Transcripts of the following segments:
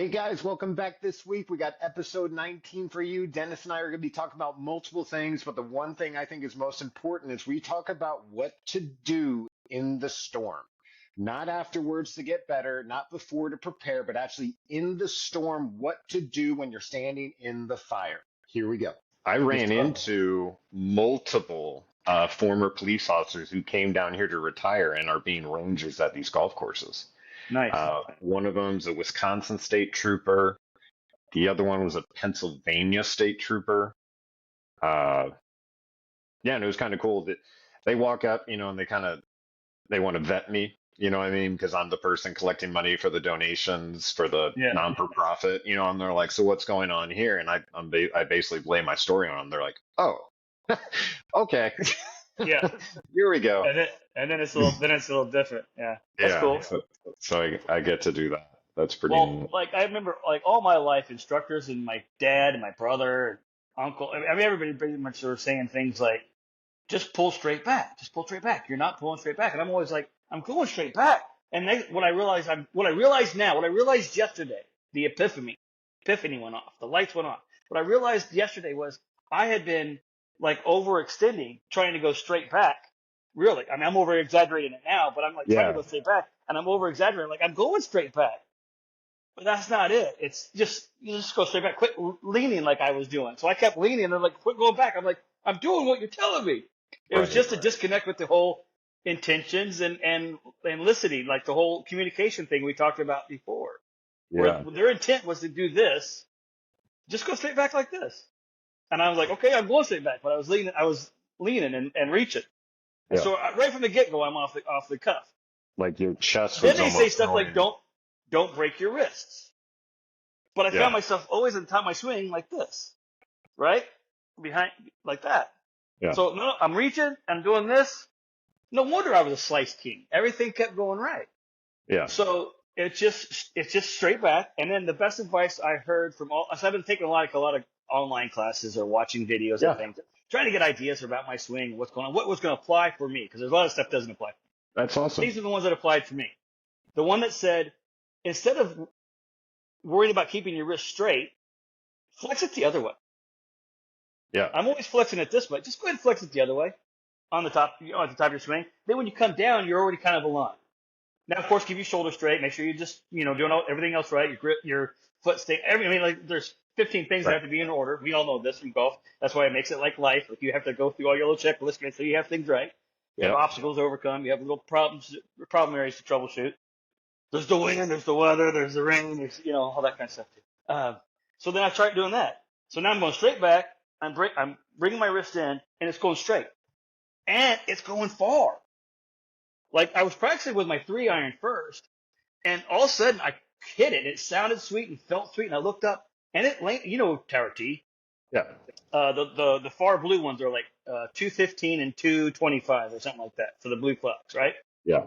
Hey guys, welcome back this week. We got episode 19 for you. Dennis and I are going to be talking about multiple things, but the one thing I think is most important is we talk about what to do in the storm. Not afterwards to get better, not before to prepare, but actually in the storm, what to do when you're standing in the fire. Here we go. I ran Mr. Bubba. into multiple former police officers who came down here to retire and are being rangers at these golf courses. Nice. One of them's a Wisconsin state trooper. The other one was a Pennsylvania state trooper. Uh, yeah, and it was kind of cool that they walk up, and they want to vet me, you know what I mean? Because I'm the person collecting money for the donations for the Yeah. non-for-profit, and they're like, "So what's going on here?" And I basically lay my story on them. They're like, "Oh, okay, Yeah. here we go." And then it's a little different. Yeah. That's Yeah, cool. so I get to do that. That's pretty Well, neat. like I remember like all my life instructors and my dad and my brother and uncle, I mean everybody pretty much were saying things like just pull straight back. Just pull straight back. You're not pulling straight back. And I'm always like, I'm going straight back. And what I realized yesterday, the epiphany went off. The lights went off. What I realized yesterday was I had been like overextending, trying to go straight back. Really. I mean, I'm over exaggerating it now, but I'm like trying to Yeah, go straight back and I'm over exaggerating. Like I'm going straight back, but that's not it. It's just, you just go straight back. Quit leaning like I was doing. So I kept leaning and they're like, quit going back. I'm like, I'm doing what you're telling me. It was right. just a disconnect with the whole intentions and listening, like the whole communication thing we talked about before, where Yeah, their intent was to do this, just go straight back like this. And I was like, okay, I'm going straight back, but I was leaning and reaching. And yeah. so right from the get go, I'm off the cuff. Like your chest Then was they say almost stuff like, going. don't break your wrists. But I found Yeah, myself always at the time of my swing like this, right? Behind, like that. yeah, So no, I'm reaching, I'm doing this. No wonder I was a sliced king. Everything kept going right. yeah, So it's just straight back. And then the best advice I heard from all, so I've been taking a lot of online classes or watching videos and yeah. things, trying to get ideas about my swing, what's going on, what was going to apply for me, because there's a lot of stuff that doesn't apply. That's awesome. These are the ones that applied for me. The one that said, instead of worrying about keeping your wrist straight, flex it the other way. Yeah, I'm always flexing it this way. Just go ahead and flex it the other way on the top, at the top of your swing. Then when you come down, you're already kind of aligned. Now, of course, keep your shoulders straight. Make sure you just, doing everything else right. Your grip, your foot stay. Like there's 15 things that right. have to be in order. We all know this from golf. That's why it makes it like life. Like you have to go through all your little checklists, make sure you have things right. You have Yep. obstacles to overcome. You have little problem areas to troubleshoot. There's the wind, there's the weather, there's the rain, there's, all that kind of stuff too. So then I tried doing that. So now I'm going straight back. I'm bringing my wrist in, and it's going straight, and it's going far. Like I was practicing with my 3-iron first, and all of a sudden I hit it. It sounded sweet and felt sweet, and I looked up, and it landed. Tower T. Yeah, The far blue ones are like 215 and 225 or something like that for the blue clubs, right? yeah.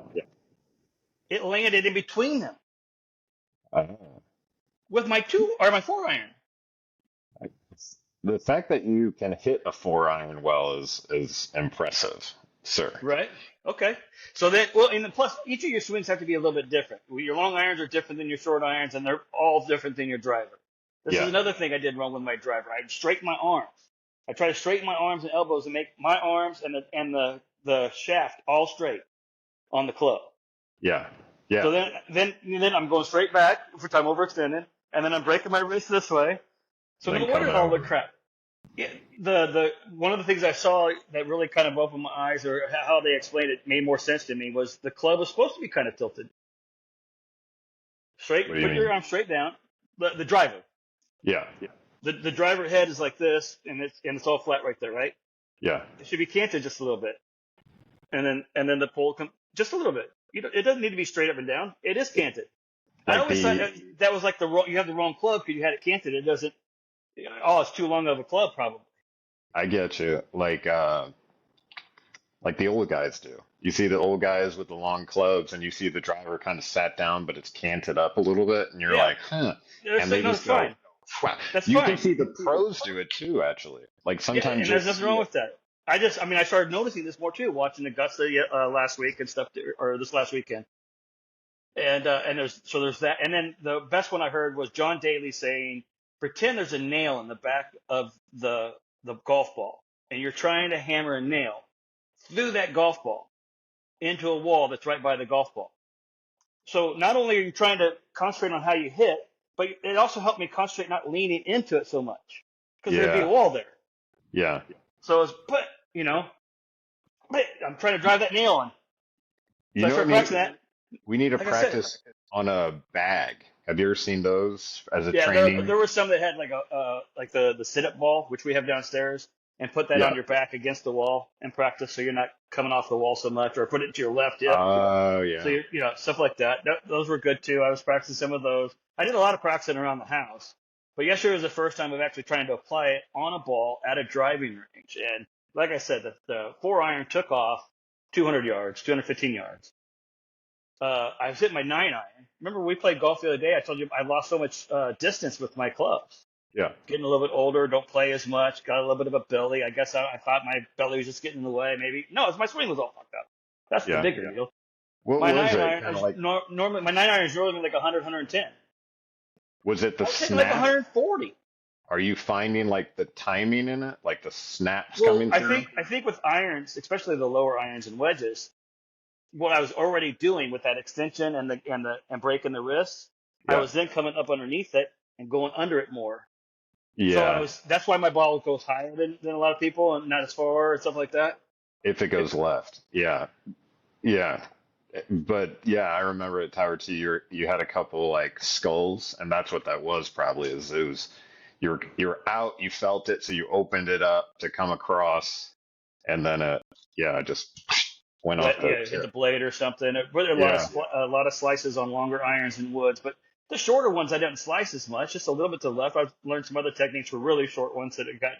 It landed in between them Uh, with my 4-iron. the fact that you can hit a 4-iron well is impressive, sir. Right. Okay. So then, well, and then plus each of your swings have to be a little bit different. Your long irons are different than your short irons, and they're all different than your driver. This is Yeah, another thing I did wrong with my driver. I straighten my arms. I try to straighten my arms and elbows and make my arms and the shaft all straight on the club. yeah, So yeah. then I'm going straight back for time overextending, and then I'm breaking my wrist this way. So Then no wonder coming all the over. crap. Yeah, the one of the things I saw that really kind of opened my eyes, or how they explained it, made more sense to me, was the club was supposed to be kind of tilted straight. What do you Put your mean? arm straight down. The driver, Yeah, the driver head is like this, and it's all flat right there, right? yeah. It should be canted just a little bit, and then the pole just a little bit. It doesn't need to be straight up and down. It is canted. I Like always thought the that was like you have the wrong club because you had it canted. It doesn't. Oh, it's too long of a club, probably. I get you. Like the old guys do. You see the old guys with the long clubs, and you see the driver kind of sat down, but it's canted up a little bit, and you're Yeah, like, huh. And no, they it's just go, fine. wow. That's You can fine. see the pros do it too, actually. Like Yeah, sometimes and you'll there's nothing see wrong it. with that. I started noticing this more too, watching Augusta last week and stuff, or this last weekend. And there's that. And then the best one I heard was John Daly saying, pretend there's a nail in the back of the golf ball, and you're trying to hammer a nail through that golf ball into a wall that's right by the golf ball. So not only are you trying to concentrate on how you hit, but it also helped me concentrate not leaning into it so much because there'd be a Yeah. wall there. Yeah. So it's I'm trying to drive that nail on. So You I know what started practicing that. we need to Like I said, practice on a bag. Have you ever seen those as a yeah, training? there were some that had like like the sit up ball, which we have downstairs, and put that on Yeah. your back against the wall and practice so you're not coming off the wall so much, or put it to your left hip. Oh, So yeah. stuff like that. Those were good too. I was practicing some of those. I did a lot of practicing around the house, but yesterday was the first time of actually trying to apply it on a ball at a driving range. And like I said, the 4-iron took off 200 yards, 215 yards. I was hitting my 9-iron. Remember we played golf the other day? I told you I lost so much distance with my clubs. Yeah. Getting a little bit older, don't play as much, got a little bit of a belly. I guess I thought my belly was just getting in the way. Maybe no, it's my swing was all fucked up. That's the Yeah. bigger deal. What My was nine it? iron Kind of is like, normally my 9-iron is normally like 100, 110. was it the I was hitting like snap? 140. Are you finding like the timing in it? Like the snaps Well, coming I through? think I think with irons, especially the lower irons and wedges, what I was already doing with that extension and breaking the wrists, I Yeah. was then coming up underneath it and going under it more. So Yeah. that's why my ball goes higher than a lot of people and not as far and stuff like that. If it It, goes left. Yeah. Yeah. But yeah, I remember at Tower T you had a couple like skulls, and that's what that was probably is it was you're out, you felt it, so you opened it up to come across, and then it just went off the hit the tip. blade or something. There were Yeah. a lot of slices on longer irons and woods, but the shorter ones I didn't slice as much, just a little bit to the left. I've learned some other techniques for really short ones that I got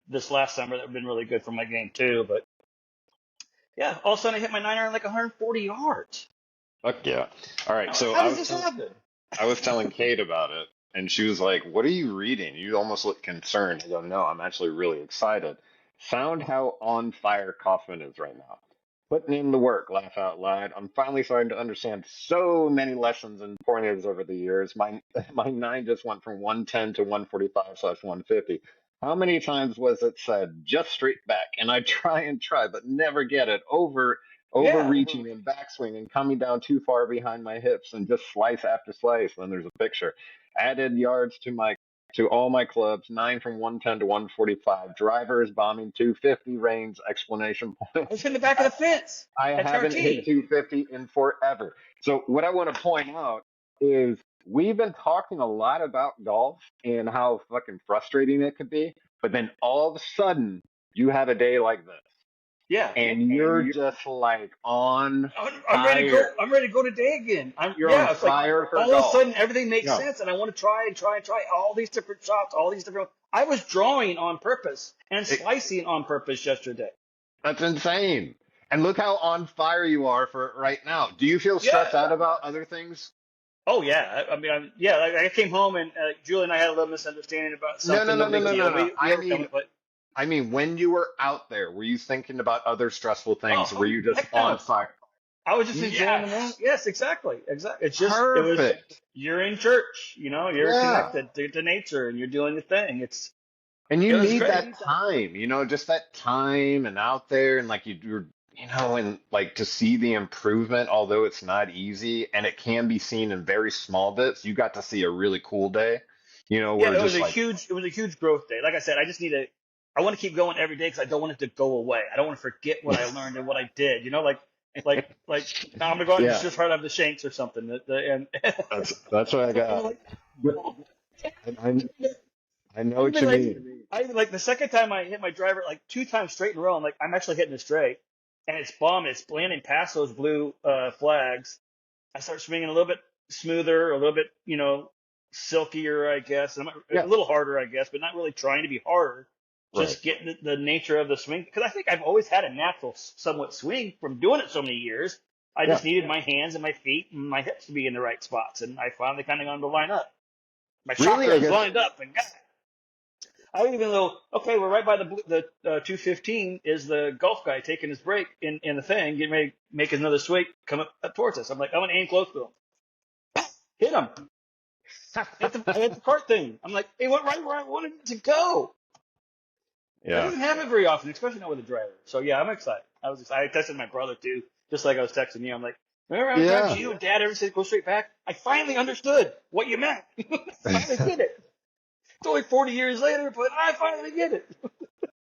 this last summer that have been really good for my game too. But yeah, all of a sudden I hit my 9-iron like 140 yards. Fuck yeah. All right, so How does this happen? I was telling Kate about it, and she was like, "What are you reading? You almost look concerned." I go, "No, I'm actually really excited." Found how on fire Kaufman is right now. Putting in the work, laugh out loud. I'm finally starting to understand so many lessons and pointers over the years. My my nine just went from 110 to 145/150. How many times was it said just straight back? And I try and try, but never get it. Yeah. Overreaching and backswing and coming down too far behind my hips and just slice after slice. Then there's a picture. Added yards to all my clubs, nine from 110 to 145. Drivers bombing 250 range, explanation I was points. hitting the back of I, the fence I at haven't hit Tartini. 250 in forever. So what I want to point out is we've been talking a lot about golf and how fucking frustrating it could be, but then all of a sudden you have a day like this Yeah. and you're just like on I'm ready to go. fire. I'm ready to go today again. You're on It's like fire for all of a golf. sudden everything makes Yeah. sense, and I want to try and try and try all these different shots, all these different. I was drawing on purpose and It, slicing on purpose yesterday. that's insane. And look how on fire you are for it right now. Do you feel Yeah. stressed out about other things? Oh yeah. Yeah. Like I came home and Julie and I had a little misunderstanding about No, no, something. no, No no, big no, no, deal. no. We overcome it, but I mean, when you were out there, were you thinking about other stressful things? Were oh you just heck on no. fire? I was just enjoying the moment. Yes. Yes, exactly. Exactly. It was, Perfect. you're in church, you're Yeah. connected to nature and you're doing the thing. And you It was need great. that time, just that time and out there and like and like to see the improvement, although it's not easy and it can be seen in very small bits. You got to see a really cool day, Yeah, where just like, it was a huge growth day. Like I said, I want to keep going every day because I don't want it to go away. I don't want to forget what I learned and what I did. Like now I'm gonna go out and yeah, just hard out the shanks or something. And that's what I I'm got. like, I know I what even you like, mean. I even like the second time I hit my driver like 2 times straight in a row. I'm like, I'm actually hitting it straight, and it's bombing. It's landing past those blue flags. I start swinging a little bit smoother, a little bit, silkier, I guess, and Yeah, a little harder, I guess, but not really trying to be harder. right. Just getting the nature of the swing, because I think I've always had a natural, somewhat swing from doing it so many years. I Yeah. just needed my hands and my feet and my hips to be in the right spots, and I finally kind of got them to line up. My Really, I chakras guess. lined up, and I even though okay, we're right by the 215 is the golf guy taking his break in the thing, getting ready to make another swing, come up towards us. I'm like, I'm gonna aim close to him. hit him. I hit the cart thing. I'm like, it went right where I wanted it to go. That Yeah. doesn't happen very often, especially not with a driver. So yeah, I'm excited. I texted my brother too, just like I was texting you. I'm like, remember I was driving Yeah. to you and Dad ever said go straight back? I finally understood what you meant. Finally get it. It's only 40 years later, but I finally get it.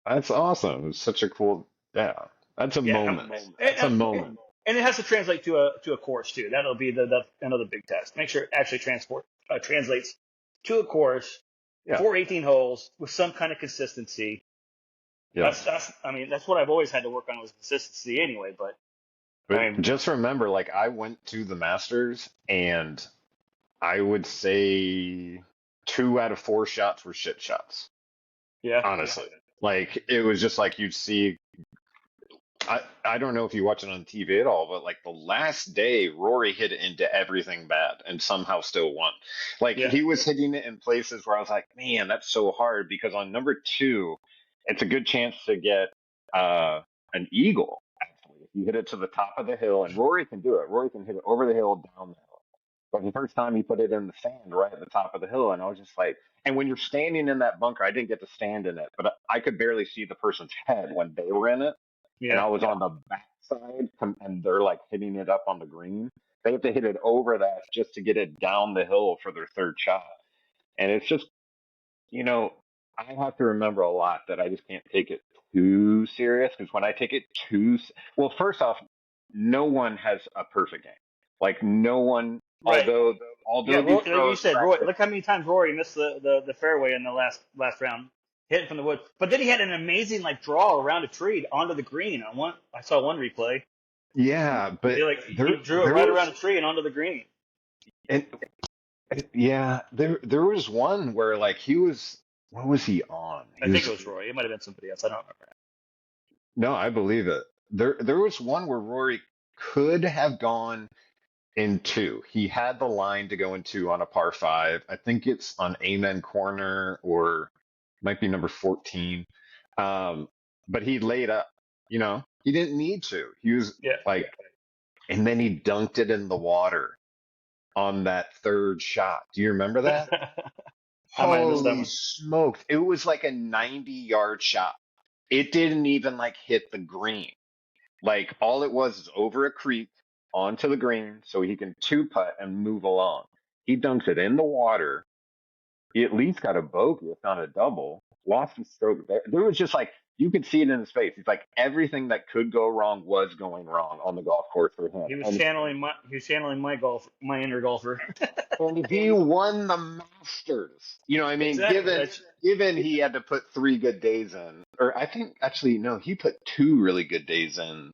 That's awesome. It's such a cool, yeah. That's a Yeah, moment. That's a moment. and it has to translate to a course too. That'll be the another big test. Make sure it actually translates to a course Yeah. for 18 holes with some kind of consistency. Yeah. I mean that's what I've always had to work on was consistency anyway. But I But mean, just remember, like, I went to the Masters and I would say 2 out of 4 shots were shit shots, yeah, honestly. Like, it was just like you'd see. I don't know if you watch it on TV at all, but like the last day, Rory hit it into everything bad and somehow still won. Like yeah, he was hitting it in places where I was like, man, that's so hard because on number 2, it's a good chance to get uh, an eagle. Actually, if you hit it to the top of the hill, and Rory can do it. Rory can hit it over the hill, down the hill. But the first time he put it in the sand right at the top of the hill, and I was just like, and when you're standing in that bunker, I didn't get to stand in it, but I could barely see the person's head when they were in it and yeah. I was on the backside, and they're like hitting it up on the green. They have to hit it over that just to get it down the hill for their third shot. And it's just, you know, I have to remember a lot that I just can't take it too serious because when I take it well, first off, no one has a perfect game. Like no one, Right. Yeah, although these Rory, like you pros said, Roy. practice. Look how many times Rory missed the fairway in the last round, hit from the wood. But then he had an amazing like draw around a tree onto the green. I saw one replay. Yeah, but He drew it there right around was a tree and onto the green. and yeah, there was one where like he was what was he on? I He think was it was Rory. It might have been somebody else. I don't remember. no, I believe it. There was one where Rory could have gone in 2. He had the line to go in 2 on a par 5. I think it's on Amen Corner or might be number 14. Um, but he laid up, he didn't need to. He was Yeah. like, and then he dunked it in the water on that third shot. Do you remember that? I might have missed that Holy one. smokes. It was like a 90-yard shot. It didn't even like hit the green. Like all it was is over a creek onto the green so he can 2 putt and move along. He dunks it in the water. He at least got a bogey, if not a double. Lost his stroke there. There was just like you could see it in his face. He's like everything that could go wrong was going wrong on the golf course for him. My inner golfer. And he won the Masters. I mean, Exactly. given he had to put 3 good days in, or I think actually no, he put 2 really good days in.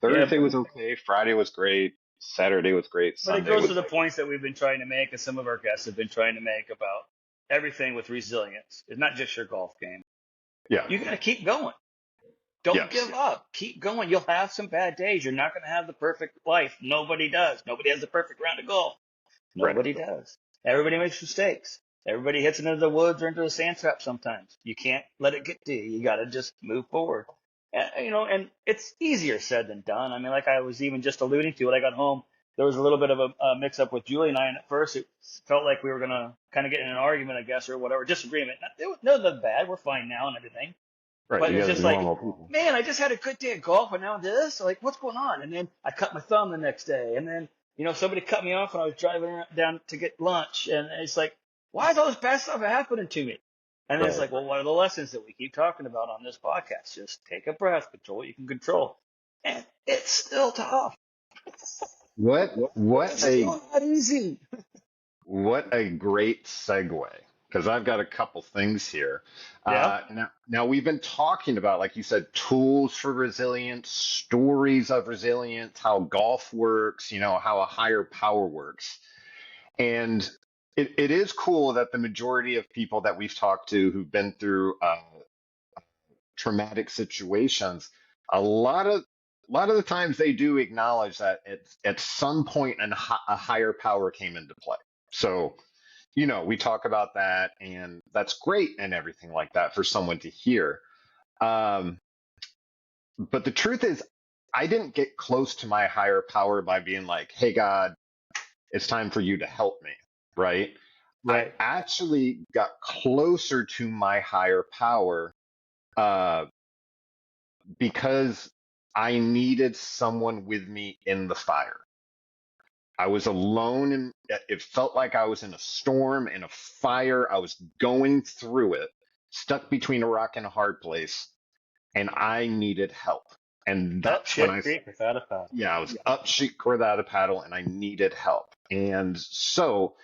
Yeah, Thursday was okay. Friday was great. Saturday was great. but it Sunday goes to was the great. points that we've been trying to make, and some of our guests have been trying to make about everything with resilience. It's not just your golf game. Yeah. You got to keep going. Don't Yes. give up. Keep going. You'll have some bad days. You're not going to have the perfect life. Nobody does. Nobody has the perfect round of golf. Right. Nobody does. Everybody makes mistakes. Everybody hits into the woods or into a sand trap sometimes. You can't let it get to you. You got to just move forward. And it's easier said than done. I mean, like I was even just alluding to when I got home, there was a little bit of a mix up with Julie and I. And at first, it felt like we were going to kind of get in an argument, I guess, or whatever, disagreement. It was nothing bad. We're fine now and everything. Right. But You it's guys just are like, normal people. man, I just had a good day of golf and now this. Like, what's going on? And then I cut my thumb the next day. And then, somebody cut me off when I was driving down to get lunch. And it's like, why is all this bad stuff happening to me? And then it's Right. like, well, what are the lessons that we keep talking about on this podcast? Just take a breath, control what you can control. And it's still tough. What It's a still not easy. What a great segue, because I've got a couple things here. Yeah. Now we've been talking about, like you said, tools for resilience, stories of resilience, how golf works, how a higher power works. And it is cool that the majority of people that we've talked to who've been through traumatic situations, a lot of the times they do acknowledge that at some point a higher power came into play. So we talk about that, and that's great and everything like that for someone to hear. Um, but the truth is, I didn't get close to my higher power by being like, "Hey, God, It's time for you to help me, right? I Right. actually got closer to my higher power uh, because I needed someone with me in the fire. I was alone and it felt like I was in a storm, in a fire. I was going through it, stuck between a rock and a hard place, and I needed help. And Up that's when shit creek without a paddle. yeah, I was up shit without a paddle and I needed help. And so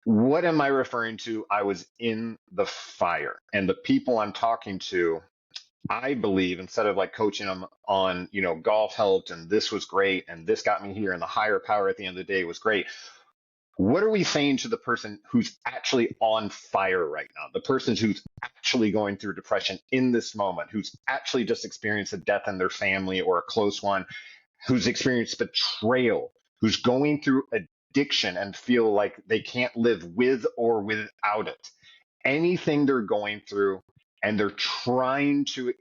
what am I referring to? I was in the fire and the people I'm talking to, I believe instead of like coaching them on, golf helped and this was great and this got me here and the higher power at the end of the day was great. What are we saying to the person who's actually on fire right now? The person who's actually going through depression in this moment, who's actually just experienced a death in their family or a close one, who's experienced betrayal, who's going through addiction and feel like they can't live with or without it. Anything they're going through and they're trying to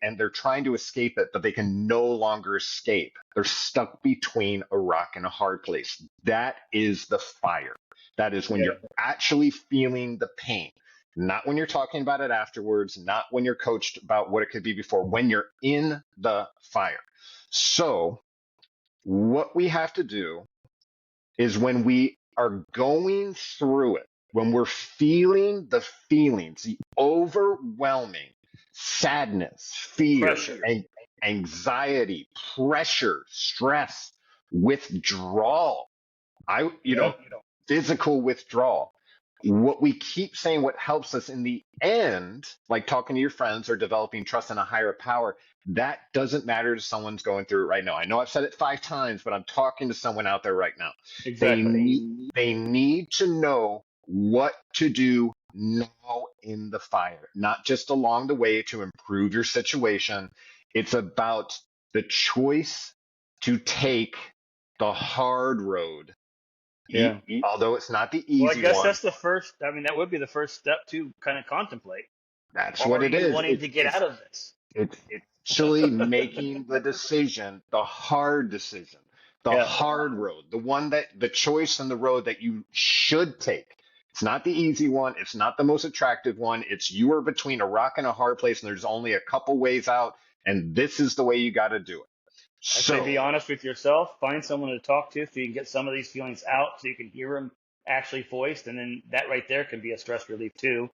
escape it, but they can no longer escape. They're stuck between a rock and a hard place. That is the fire. That is when Yeah. you're actually feeling the pain. Not when you're talking about it afterwards, not when you're coached about what it could be before, when you're in the fire. So, what we have to do is when we are going through it, when we're feeling the feelings, the overwhelming sadness, fear, Pressure. anxiety, pressure, stress, withdrawal, I, you know, Yep. physical withdrawal. What we keep saying, what helps us in the end, like talking to your friends or developing trust in a higher power, that doesn't matter to someone's going through it right now. I know I've said it 5 times, but I'm talking to someone out there right now. They Exactly. need to know what to do now in the fire, not just along the way to improve your situation. It's about the choice to take the hard road, Yeah. although it's not the Well, I easy guess one. that's the first. I mean, that would be the first step to kind of contemplate. That's what Are it you is. wanting to get out of this? It's actually making the decision, the hard decision, the Yeah. hard road, the choice and the road that you should take. It's not the easy one. It's not the most attractive one. It's you are between a rock and a hard place, and there's only a couple ways out, and this is the way you got to do it. I'd say be So, honest with yourself. Find someone to talk to so you can get some of these feelings out, so you can hear them actually voiced, and then that right there can be a stress relief too.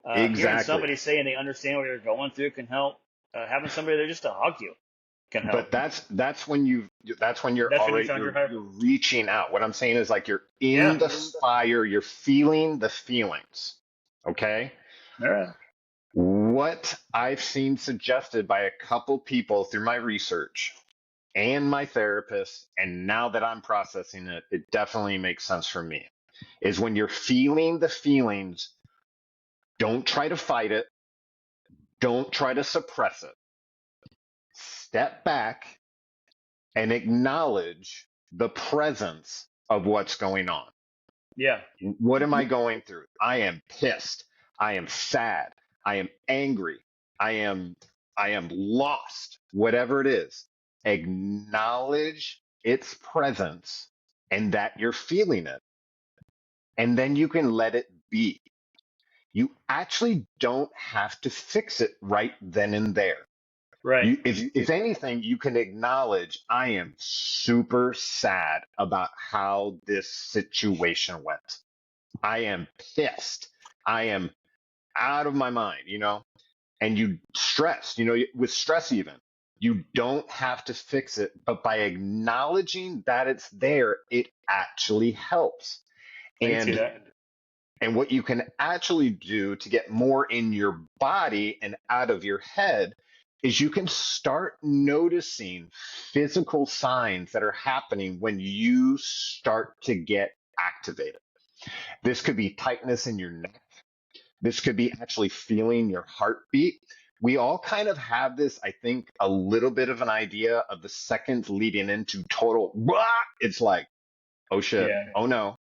Hearing exactly. somebody saying they understand what you're going through can help. Having somebody there just to hug you can help. But that's when you're That's when you already found your heart. you're reaching out. What I'm saying is like you're in Yeah. the fire, you're feeling the feelings. Okay? All right. What I've seen suggested by a couple people through my research and my therapist, and now that I'm processing it, it definitely makes sense for me. Is when you're feeling the feelings, don't try to fight it, don't try to suppress it. Step back and acknowledge the presence of what's going on. Yeah. What am I going through? I am pissed. I am sad. I am angry. I am I am lost. Whatever it is, acknowledge its presence and that you're feeling it. And then you can let it be. You actually don't have to fix it right then and there. Right. If anything, you can acknowledge I am super sad about how this situation went. I am pissed. I am out of my mind. And you stress, with stress even, you don't have to fix it, but by acknowledging that it's there, it actually helps. I can see And that. and what you can actually do to get more in your body and out of your head is you can start noticing physical signs that are happening when you start to get activated. This could be tightness in your neck. This could be actually feeling your heartbeat. We all kind of have this, I think, a little bit of an idea of the seconds leading into total. It's like, oh shit, Yeah. oh no,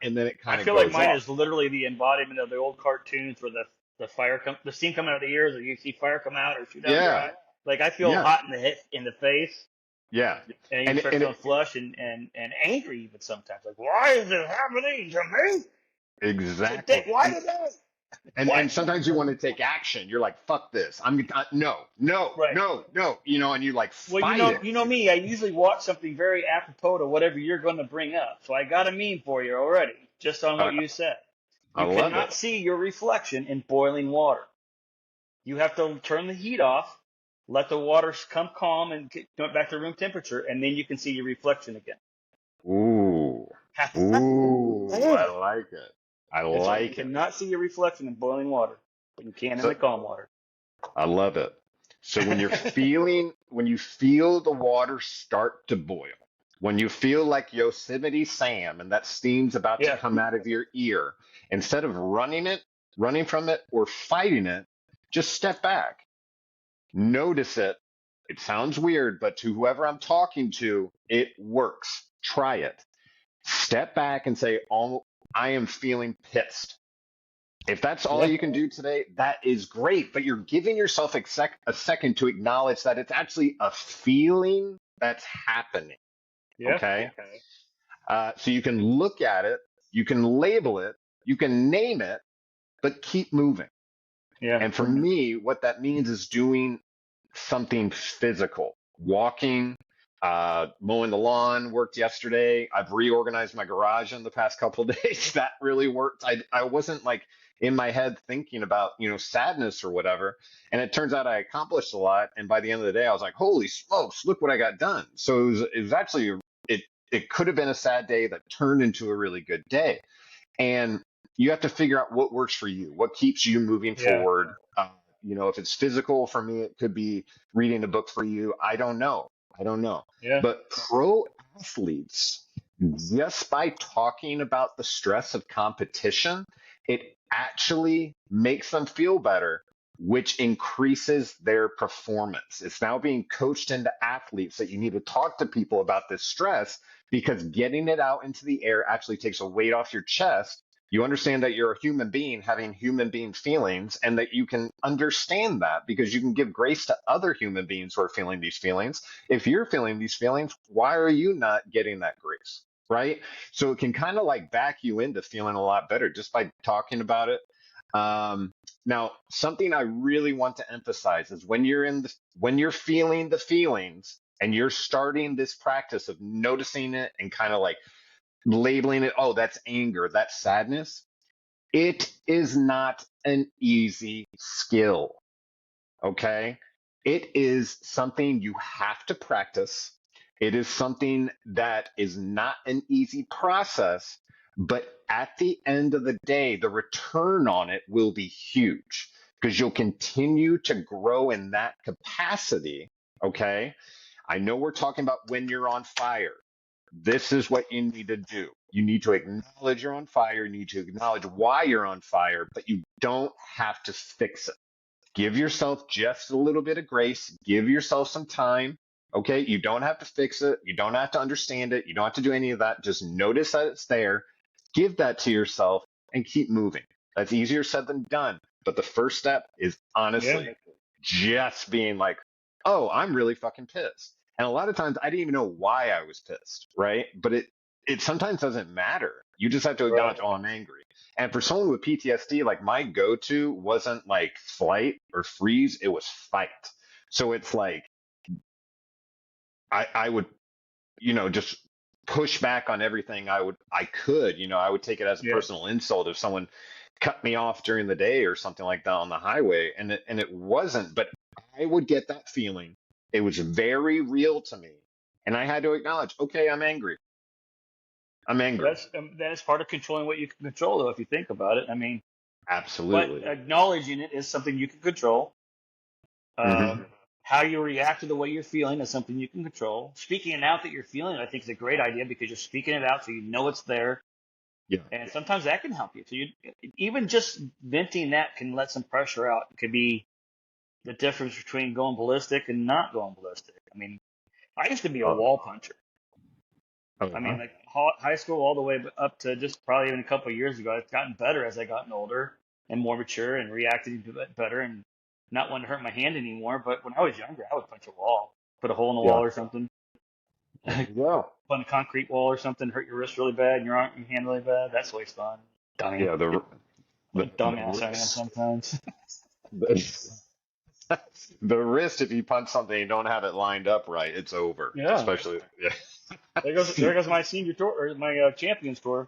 and then it I kind of feel like goes mine off. is literally the embodiment of the old cartoons where the steam coming out of the ears, or you see fire come out or shoot out your Yeah, eye. Like I feel yeah, hot in the face, Yeah. And you And start and feeling it, flush and angry even sometimes. Like, why is this happening to me today? exactly. Why today? And What? sometimes you want to take action. You're like, fuck this. No, no, Right. no, no, and you like Well, fight it. you know me. I usually watch something very apropos to whatever you're going to bring up. So I got a meme for you already, just on what I, you said. I You love it. cannot see your reflection in boiling water. You have to turn the heat off, let the water come calm and get back to room temperature, and then you can see your reflection again. Ooh. Ooh, I like it. I That's right. You like it. cannot see your reflection in boiling water, but you can in So the calm water. I love it. So when you feel the water start to boil, when you feel like Yosemite Sam and that steam's about to Yeah. come out of your ear, instead of running from it, or fighting it, just step back. Notice it. It sounds weird, but to whoever I'm talking to, it works. Try it. Step back and say, "Oh, I am feeling pissed." If that's all Yeah. you can do today, that is great. But you're giving yourself a second to acknowledge that it's actually a feeling that's happening. Yeah. Okay. So you can look at it, you can label it, you can name it, but keep moving. Yeah. And for me, what that means is doing something physical, walking, mowing the lawn worked yesterday. I've reorganized my garage in the past couple of days. That really worked. I wasn't like in my head thinking about, sadness or whatever. And it turns out I accomplished a lot. And by the end of the day, I was like, holy smokes, look what I got done. So it was actually, it, it could have been a sad day that turned into a really good day. And you have to figure out what works for you, what keeps you moving Yeah. forward. If it's physical, for me, it could be reading a book. For you, I don't know. I don't know. Yeah. But pro athletes, just by talking about the stress of competition, it actually makes them feel better, which increases their performance. It's now being coached into athletes that you need to talk to people about this stress, because getting it out into the air actually takes a weight off your chest. You understand that you're a human being having human being feelings, and that you can understand that because you can give grace to other human beings who are feeling these feelings. If you're feeling these feelings, why are you not getting that grace? Right. So it can kind of like back you into feeling a lot better just by talking about it. Now, something I really want to emphasize is when you're feeling the feelings and you're starting this practice of noticing it and kind of like labeling it, oh, that's anger, that's sadness. It is not an easy skill. Okay. It is something you have to practice. It is something that is not an easy process, but at the end of the day, the return on it will be huge because you'll continue to grow in that capacity. Okay. I know we're talking about when you're on fire. This is what you need to do. You need to acknowledge you're on fire. You need to acknowledge why you're on fire, but you don't have to fix it. Give yourself just a little bit of grace. Give yourself some time. Okay. You don't have to fix it. You don't have to understand it. You don't have to do any of that. Just notice that it's there. Give that to yourself and keep moving. That's easier said than done. But the first step is Yeah. honestly just being like, oh, I'm really fucking pissed. And a lot of times I didn't even know why I was pissed, right? But it sometimes doesn't matter. You just have to Right. acknowledge, oh, I'm angry. And for someone with PTSD, like my go-to wasn't like flight or freeze, it was fight. So it's like I would, just push back on everything I could, I would take it as a Yeah. personal insult if someone cut me off during the day or something like that on the highway. And it wasn't, but I would get that feeling. It was very real to me. And I had to acknowledge, okay, I'm angry. I'm angry. That is part of controlling what you can control, though, if you think about it. I mean, but Absolutely. acknowledging it is something you can control. Hmm. Um, how you react to the way you're feeling is something you can control. Speaking it out that you're feeling, I think, is a great idea because you're speaking it out so you know it's there. Yeah. And sometimes that can help you. So even just venting that can let some pressure out. It could be the difference between going ballistic and not going ballistic. I mean, I used to be a Oh, wall puncher. I mean, uh-huh. like high school all the way up to just probably even a couple of years ago. I've gotten better as I gotten older and more mature and reacted to it better and not wanting to hurt my hand anymore. But when I was younger, I would punch a wall, put a hole in the wall Yeah. or something. There you go. On a concrete wall or something, hurt your wrist really bad and your arm, your hand really bad. That's always fun. Dummy. Yeah, What the a the dumbass I am wrist. sometimes. The, the wrist, if you punch something and you don't have it lined up right, it's over. Yeah. Especially, yeah. There goes my senior tour or my champions tour.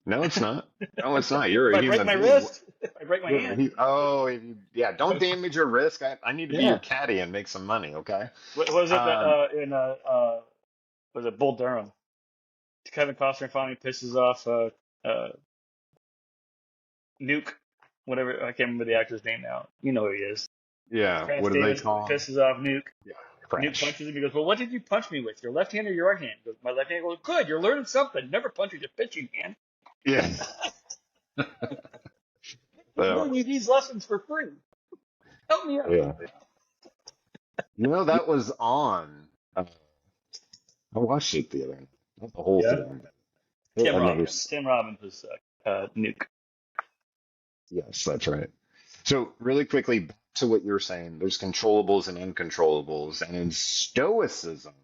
No, it's not. No, it's not. If You're a I break human my being. wrist, if I break my You're a hand. oh, if you, yeah. Don't damage your wrist. I need to be your Yeah. caddy and make some money. Okay. What was it that Um, in was it Bull Durham? Kevin Costner finally pisses off uh Nuke, whatever I can't remember the actor's name now. You know who he is. yeah. Crash What do they Davis call him? pisses off Nuke. Yeah, Nuke crash. punches him. He goes, "Well, what did you punch me with? Your left hand or your right hand?" He goes, "My left hand." He goes, "Good. You're learning something. Never punch with your pitching hand. Yeah. I'm So, giving you these lessons for free. Help me out." yeah. That was on. I watched it the other night. Not the whole Yeah. thing. Tim I never. Robbins. Tim Robbins was Nuke. Yes, that's right. So, really quickly, back to what you're saying, there's controllables and uncontrollables. And in Stoicism,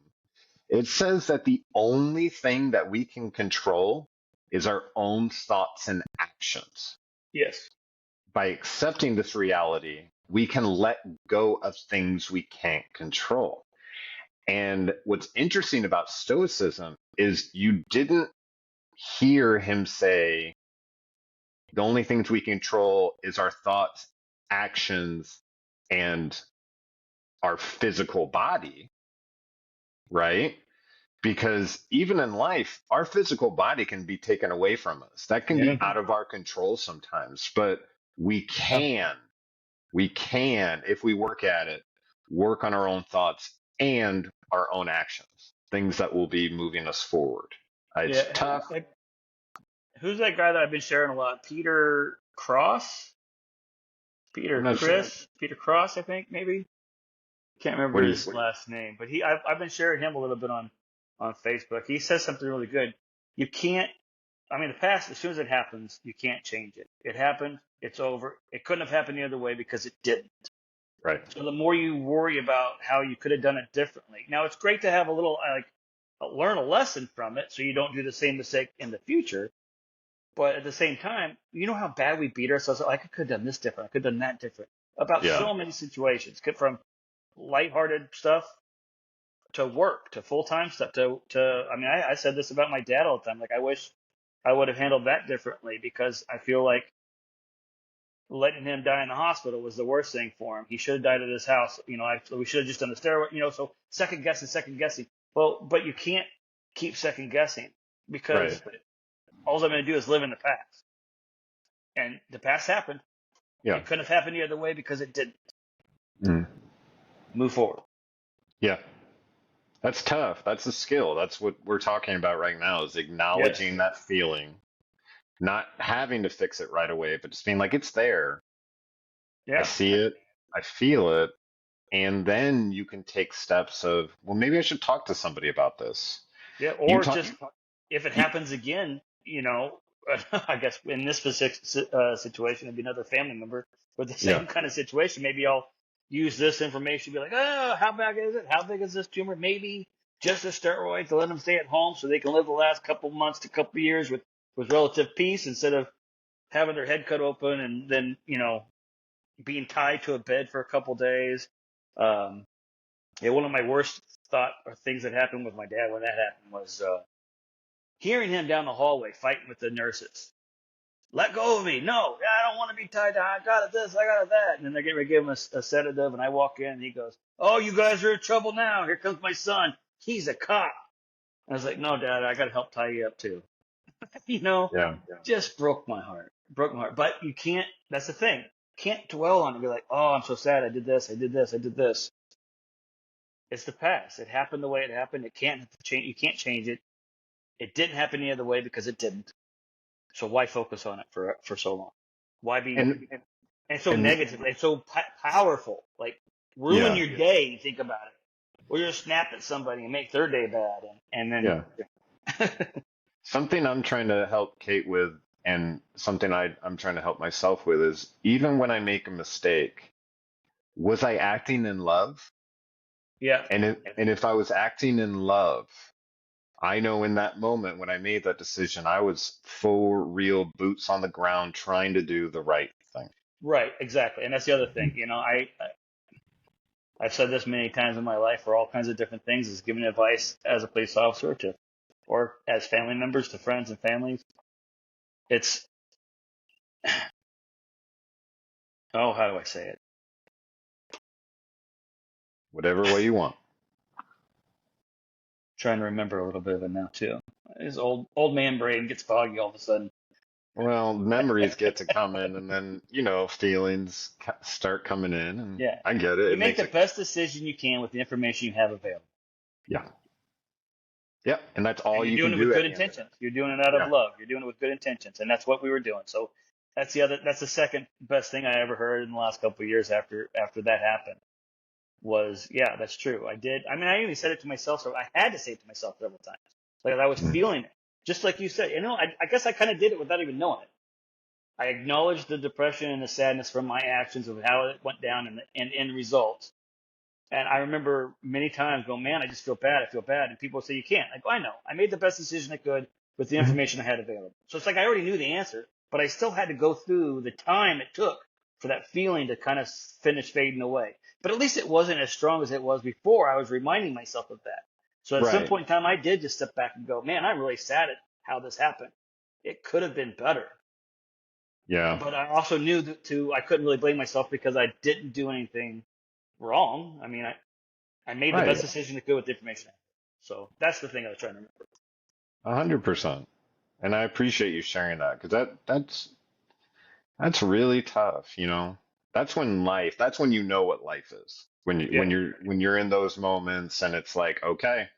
it says that the only thing that we can control is our own thoughts and actions. Yes. By accepting this reality, we can let go of things we can't control. And what's interesting about Stoicism is you didn't hear him say, the only things we control is our thoughts, actions, and our physical body, right? Because even in life, our physical body can be taken away from us. That can be Yeah. out of our control sometimes, but we Yeah. can, if we work at it, work on our own thoughts and our own actions, things that will be moving us forward. It's Yeah. tough. Who's that guy that I've been sharing a lot? Peter Cross? I'm Peter not sure. Chris? Peter Cross, I think, maybe? Can't What remember do you, his last name, but I've been sharing him a little bit on Facebook. He says something really good. You can't. I mean, the past, as soon as it happens, you can't change it. It happened. It's over. It couldn't have happened the other way because it didn't. right. So the more you worry about how you could have done it differently. Now it's great to have a little learn a lesson from it, so you don't do the same mistake in the future. But at the same time, you know how bad we beat ourselves. Like I could have done this different. I could have done that different about Yeah. so many situations, from lighthearted stuff to work to full time stuff to. I mean, I said this about my dad all the time. Like I wish I would have handled that differently because I feel like letting him die in the hospital was the worst thing for him. He should have died at his house. We should have just done the steroid. So second guessing. Well, but you can't keep second guessing Right. because all I'm going to do is live in the past. And the past happened. Yeah. It couldn't have happened the other way because it didn't. Mm. Move forward. Yeah. That's tough. That's a skill. That's what we're talking about right now is Yes. acknowledging that feeling, not having to fix it right away, but just being like, it's there. I Yeah. see it. I feel it. And then you can take steps of, well, maybe I should talk to somebody about this. Yeah. You Or talk, just if it you, happens again, I guess in this specific situation, it'd be another family member with the yeah, same kind of situation. Maybe I'll use this information to be like, oh, how big is it? How big is this tumor? Maybe just a steroid to let them stay at home so they can live the last couple months to couple years with relative peace instead of having their head cut open and then, being tied to a bed for a couple days. Um, yeah, one of my worst thought or things that happened with my dad when that happened was hearing him down the hallway fighting with the nurses. Let go of me. No, I don't want to be tied down. I got it this, I got it that. And then they get ready to give him a sedative, and I walk in, and he goes, oh, you guys are in trouble now. Here comes my son. He's a cop. I was like, no, Dad, I got to help tie you up, too. you know, yeah, just broke my heart. Broke my heart. But you can't, that's the thing. Can't dwell on it and be like, oh, I'm so sad. I did this. I did this. I did this. It's the past. It happened the way it happened. It can't change. You can't change it. It didn't happen the other way because it didn't. So why focus on it for so long? Why be and and so and negative and so powerful? Like ruin yeah, your day. You think about it, or you just snap at somebody and make their day bad, and yeah. then Something I'm trying to help Kate with, and something I'm trying to help myself with is even when I make a mistake, was I acting in love? yeah, And if I was acting in love, I know in that moment when I made that decision, I was for real boots on the ground trying to do the right thing. Right, exactly. And that's the other thing. You know, I've said this many times in my life for all kinds of different things, is giving advice as a police officer to, or as family members to friends and families. It's, oh, how do I say it? Whatever way you want. Trying to remember a little bit of it now too. His old man brain gets foggy all of a sudden. Well, memories get to come in, and then, feelings start coming in, and Yeah. I get it. You It make makes the it, best decision you can with the information you have available. yeah. Yep. And that's And all you're you doing can it with do good at the end of the intentions. You're doing it out of day. love. You're doing it with good intentions. And that's what we were doing. So that's the second best thing I ever heard in the last couple of years after that happened was, yeah, that's true. I did. I mean, I even said it to myself. So I had to say it to myself several times. Like I was Yeah. feeling it. Just like you said, I guess I kind of did it without even knowing it. I acknowledged the depression and the sadness from my actions of how it went down and end results. And I remember many times going, man, I just feel bad. I feel bad. And people say, you can't. I go, I know. I made the best decision I could with the Mhm. information I had available. So it's like I already knew the answer, but I still had to go through the time it took for that feeling to kind of finish fading away. But at least it wasn't as strong as it was before. I was reminding myself of that. So at some Right. point in time, I did just step back and go, man, I'm really sad at how this happened. It could have been better. Yeah. But I also knew that I couldn't really blame myself because I didn't do anything wrong. I mean, I made the best Right. decision to go with the information. So that's the thing I was trying to remember. 100%. And I appreciate you sharing that because that's really tough. That's when you know what life is. Yeah. When you're in those moments and it's like, okay,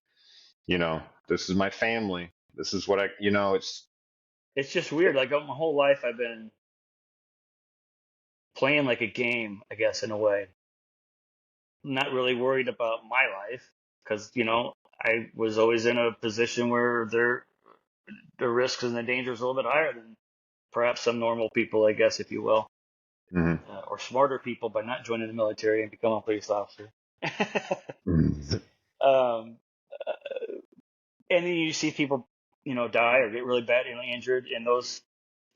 this is my family. This is what it's It's just weird. Like my whole life, I've been playing like a game, I guess, in a way. Not really worried about my life because, I was always in a position where the risks and the dangers are a little bit higher than perhaps some normal people, I guess, if you will, Mhm. or smarter people by not joining the military and becoming a police officer. Mhm. um, and then you see people, die or get really bad, injured in those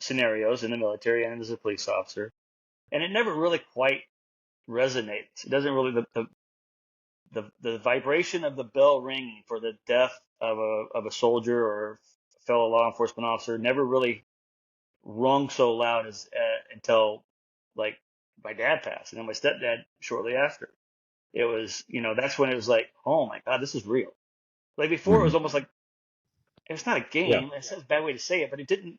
scenarios in the military and as a police officer. And it never really quite resonates. It doesn't really, the vibration of the bell ringing for the death of a soldier or a fellow law enforcement officer never really rung so loud as until like my dad passed and then my stepdad shortly after. It was, that's when it was like, oh my God, this is real. Like before, it was Mhm. almost like it's not a Yeah. game. It's a bad way to say it, but it didn't.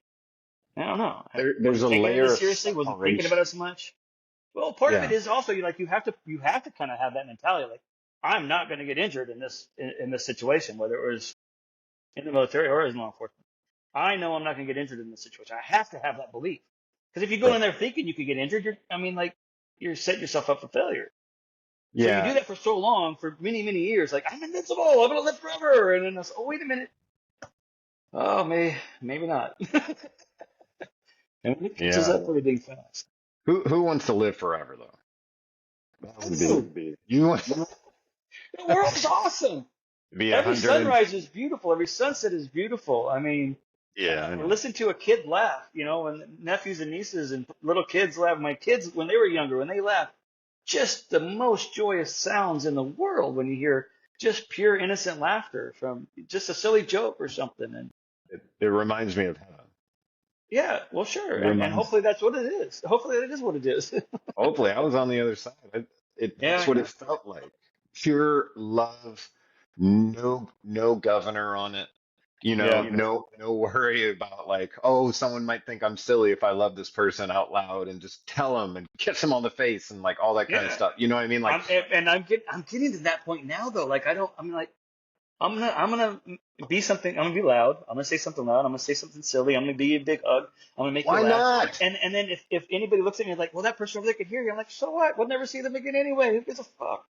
I don't know. I There's wasn't a taking it layer as of seriously. Wasn't thinking about separation. it as much. Well, part of it Yeah. is also you have to kind of have that mentality. Like I'm not going to get injured in this situation, whether it was in the military or as law enforcement. I know I'm not going to get injured in this situation. I have to have that belief because if you go Right. in there thinking you could get injured, you're setting yourself up for failure. So you do Yeah. that for so long, for many many years. Like I'm invincible. I'm going to live forever. And then it's, oh wait a minute. Oh, maybe not. And it catches Yeah. up pretty dang fast. Who wants to live forever though? That would Dude, be you want the world is awesome. to be a Every hundred and sunrise is beautiful. Every sunset is beautiful. I mean, yeah, I or know. listen to a kid laugh, when nephews and nieces and little kids laugh. My kids, when they were younger, when they laugh, just the most joyous sounds in the world when you hear just pure innocent laughter from just a silly joke or something. And It reminds me of heaven. yeah, well, sure. It And reminds hopefully that's what it is. Hopefully that is what it is. hopefully I was on the other side. Yeah, That's I what it know. felt like. Pure love, no governor on it. Yeah. No worry about like, oh, someone might think I'm silly if I love this person out loud and just tell them and kiss them on the face and like all that kind of Yeah. stuff. You know what I mean? Like, I'm getting to that point now though. Like I'm like I'm gonna be something. I'm gonna be loud. I'm gonna say something loud. I'm gonna say something silly. I'm gonna be a big hug. I'm gonna make you why laugh. not? And then if anybody looks at me like, well, that person over there could hear you. I'm like, so what? We'll never see them again anyway. Who gives a fuck?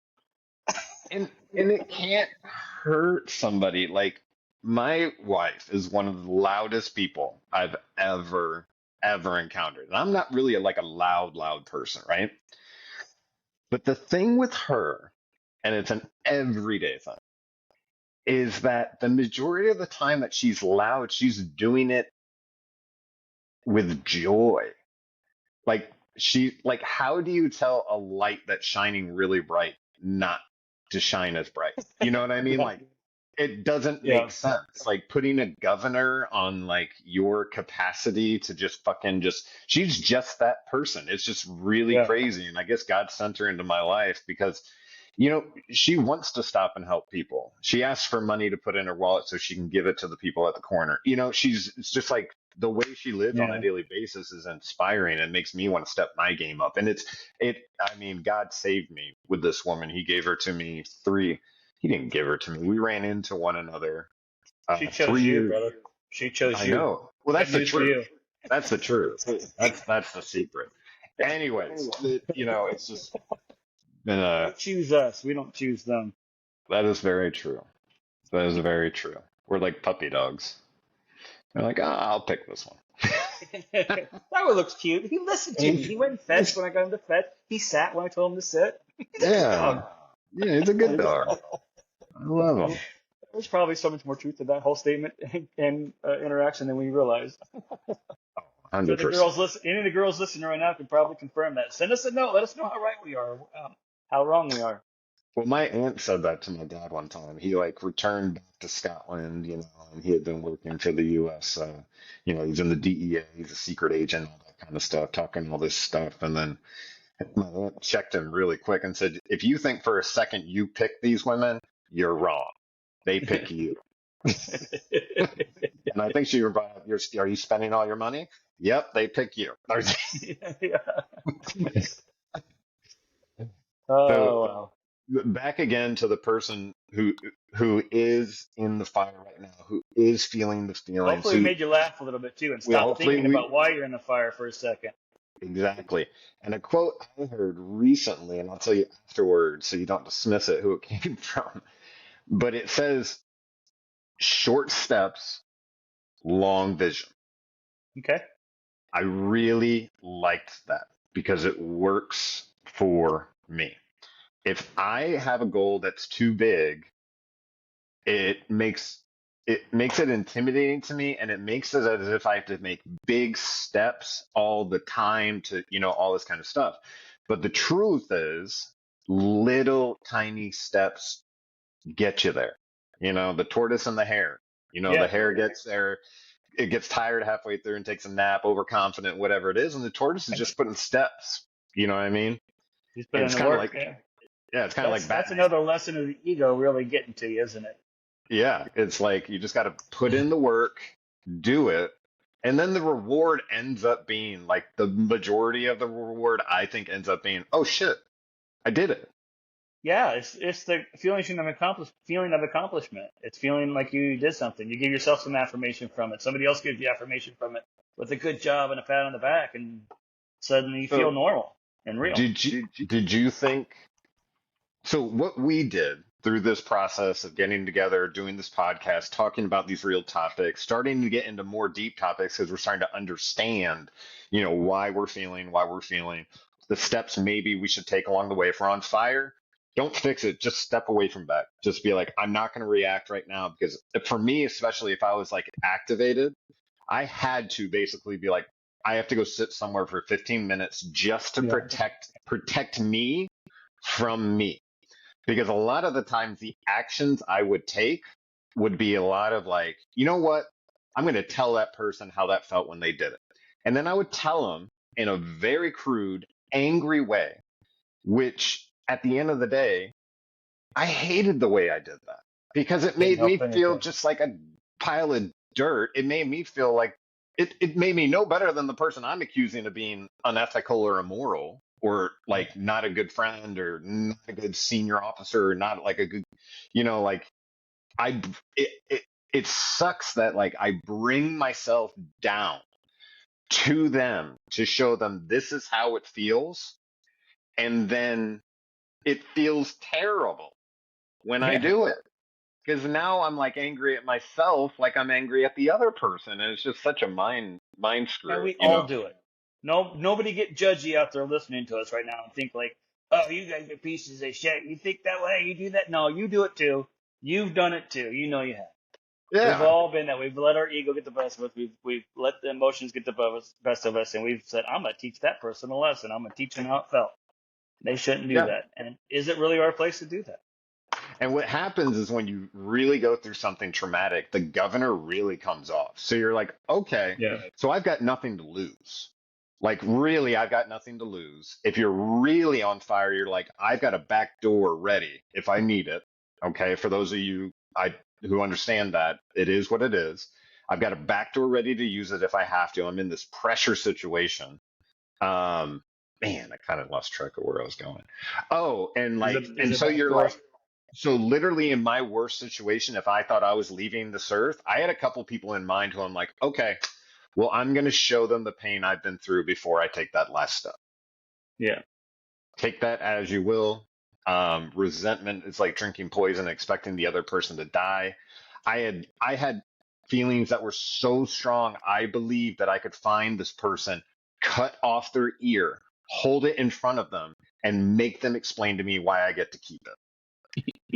And it can't hurt somebody. Like my wife is one of the loudest people I've ever encountered. And I'm not really like a loud person, right? But the thing with her, and it's an everyday thing, is that the majority of the time that she's loud, she's doing it with joy. Like how do you tell a light that's shining really bright not to shine as bright? You know what I mean? Yeah. Like it doesn't Yeah. make sense. Like putting a governor on like your capacity to just fucking just she's just that person. It's just really Yeah. crazy. And I guess God sent her into my life because she wants to stop and help people. She asks for money to put in her wallet so she can give it to the people at the corner. It's just like the way she lives on a Yeah. daily basis is inspiring and makes me want to step my game up. And I mean, God saved me with this woman. He gave her to me he didn't give her to me. We ran into one another, She chose three you, years. brother. She chose I you. know. Well, that's Good the news for truth. you. That's the truth. That's the secret. Anyways, it's just been They choose us. We don't choose them. that is very true. That is very true. We're like puppy dogs. They're like, I'll pick this one. That one looks cute. He listened to me. He went and fetched when I got him to fetch. He sat when I told him to sit. He's a good dog. Yeah, he's a good dog. I love him. There's probably so much more truth to that whole statement and interaction than we realized. So the 100%. girls listen. Any of the girls listening right now can probably confirm that. Send us a note. Let us know how right we are, how wrong we are. Well, my aunt said that to my dad one time. He like returned back to Scotland, and he had been working for the U.S. He's in the DEA, he's a secret agent, all that kind of stuff, talking all this stuff. And then my aunt checked him really quick and said, "If you think for a second you pick these women, you're wrong. They pick you." And I think she brought up, "Are you spending all your money?" Yep, they pick you. Yeah. Oh, So wow. back again to the person who is in the fire right now, who is feeling the feelings, Hopefully, we who made you laugh a little bit too, and we stop hopefully thinking we about why you're in the fire for a second. exactly. And a quote I heard recently, and I'll tell you afterwards so you don't dismiss it who it came from, but it says short steps, long vision. Okay. I really liked that because it works for me. If I have a goal that's too big, it makes it intimidating to me, and it makes it as if I have to make big steps all the time to all this kind of stuff. But the truth is little tiny steps get you there. The tortoise and the hare. The Yeah. hare gets there, it gets tired halfway through and takes a nap, overconfident, whatever it is, and the tortoise is just putting steps. You know what I mean? Just put And in it's the kind of work. like, Yeah. yeah, it's kind of like That's Batman. another lesson of the ego really getting to you, isn't it? Yeah, it's like you just got to put in the work, do it, and then the reward ends up being like the majority of the reward, I think, ends up being, oh shit, I did it. Yeah, it's the feeling of accomplishment. It's feeling like you did something. You give yourself some affirmation from it. Somebody else gives you affirmation from it with a good job and a pat on the back, and suddenly you feel So normal and real. did you think so? What we did through this process of getting together, doing this podcast, talking about these real topics, starting to get into more deep topics because we're starting to understand, why we're feeling, the steps maybe we should take along the way. If we're on fire, don't fix it. Just step away from that. Just be like, I'm not going to react right now because for me, especially if I was like activated, I had to basically be like, I have to go sit somewhere for 15 minutes just to Yeah. protect me from me. Because a lot of the times the actions I would take would be a lot of like, you know what? I'm going to tell that person how that felt when they did it. And then I would tell them in a very crude, angry way, which at the end of the day, I hated the way I did that because it Didn't made me help feel anything. just like a pile of dirt. It made me feel like it made me no better than the person I'm accusing of being unethical or immoral or like not a good friend or not a good senior officer or not like a good, like I, it sucks that like I bring myself down to them to show them this is how it feels. And then it feels terrible when I Yeah. do it. Because now I'm like angry at myself, like I'm angry at the other person, and it's just such a mind And screw, we all do it. No, nobody get judgy out there listening to us right now and think like, oh, you guys are pieces of shit. You think that way, you do that. No, you do it too. You've done it too. You know you have. We've Yeah. all been that. We've let our ego get the best of us. We've let the emotions get the best of us, and we've said, "I'm gonna teach that person a lesson. I'm gonna teach them how it felt. They shouldn't do Yeah. that." And is it really our place to do that? And what happens is when you really go through something traumatic, the governor really comes off. So you're like, okay, Yeah. so I've got nothing to lose. Like, really, I've got nothing to lose. If you're really on fire, you're like, I've got a back door ready if I need it. Okay. For those of you who understand that, it is what it is. I've got a back door ready to use it if I have to. I'm in this pressure situation. Um, Man, I kind of lost track of where I was going. Oh, and Is like, it is and it so back you're door? like, so literally in my worst situation, if I thought I was leaving this earth, I had a couple people in mind who I'm like, okay, well, I'm going to show them the pain I've been through before I take that last step. Yeah. Take that as you will. Resentment is like drinking poison, expecting the other person to die. I had feelings that were so strong. I believed that I could find this person, cut off their ear, hold it in front of them, and make them explain to me why I get to keep it.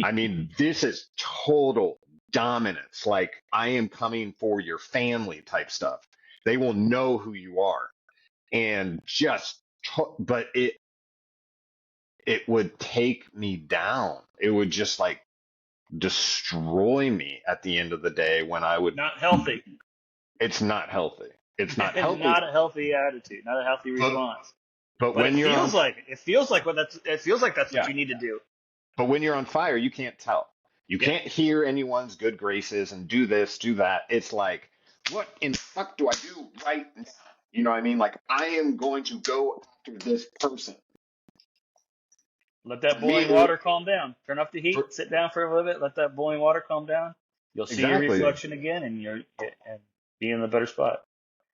I mean, this is total dominance. Like, I am coming for your family type stuff. They will know who you are. And but it would take me down. It would just like destroy me at the end of the day when I would. Not healthy. It's not healthy. It's not healthy. Not a healthy attitude. Not a healthy But response. but But it when you're feels on, like it. It feels like that's what yeah. you need to do. But when you're on fire, you can't tell. You Yeah. can't hear anyone's good graces and do this, do that. It's like, what in the fuck do I do right now? You know what I mean? Like, I am going to go after this person. Let that boiling Immediately, water calm down. Turn off the heat. Sit down for a little bit. Let that boiling water calm down. You'll see your exactly. reflection again, and and be in a better spot.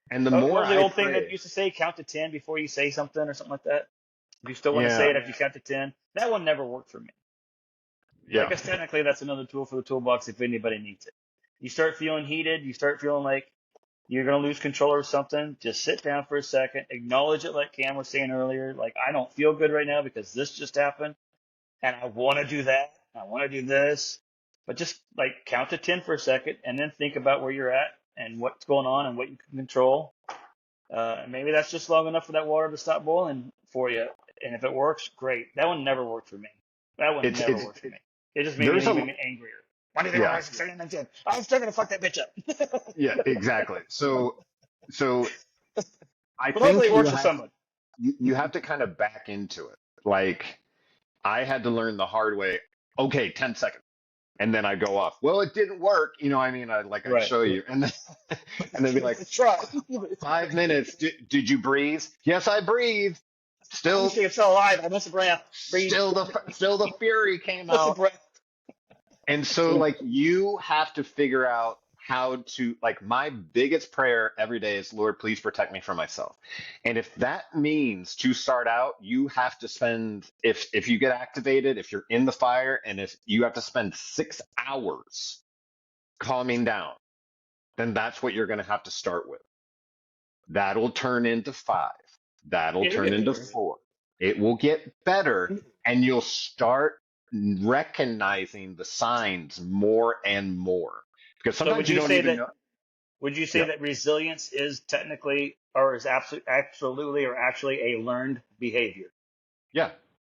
And the What more was the I old thing that pray, used to say? Count to 10 before you say something or something like that. If you still want to say yeah, it after you count to 10, that one never worked for me. But I yeah, guess technically that's another tool for the toolbox if anybody needs it. You start feeling heated. You start feeling like you're going to lose control over something. Just sit down for a second. Acknowledge it, like Cam was saying earlier. Like, I don't feel good right now because this just happened. And I want to do that. I want to do this. But just like count to 10 for a second and then think about where you're at and what's going on and what you can control. Maybe that's just long enough for that water to stop boiling for you. And if it works, great. That one never worked for me. That one never it's worked for me. It just made me there's even a angrier. Why did they want yeah, to say and then I'm still gonna fuck that bitch up. yeah, exactly. So I But hopefully think it works for somebody. you have to kind of back into it. Like, I had to learn the hard way. Okay, 10 seconds. And then I go off. Well, it didn't work. You know what I mean? I'd Right. show you. And then, and then be like, Let's try. 5 minutes. Did you breathe? Yes, I breathed. I'm Still, still alive. I missed a breath. Breathe. still the fury came Missed a out. breath. And so, like, you have to figure out how to, like, my biggest prayer every day is, Lord, please protect me from myself. And if that means to start out, you have to spend, if you get activated, if you're in the fire, and if you have to spend 6 hours calming down, then that's what you're going to have to start with. That'll turn into 5. That'll It'll turn get into better. 4. It will get better, and you'll start recognizing the signs more and more. Because So sometimes you don't even know. would you say Yeah. that resilience is technically or is absolutely or actually a learned behavior? Yeah.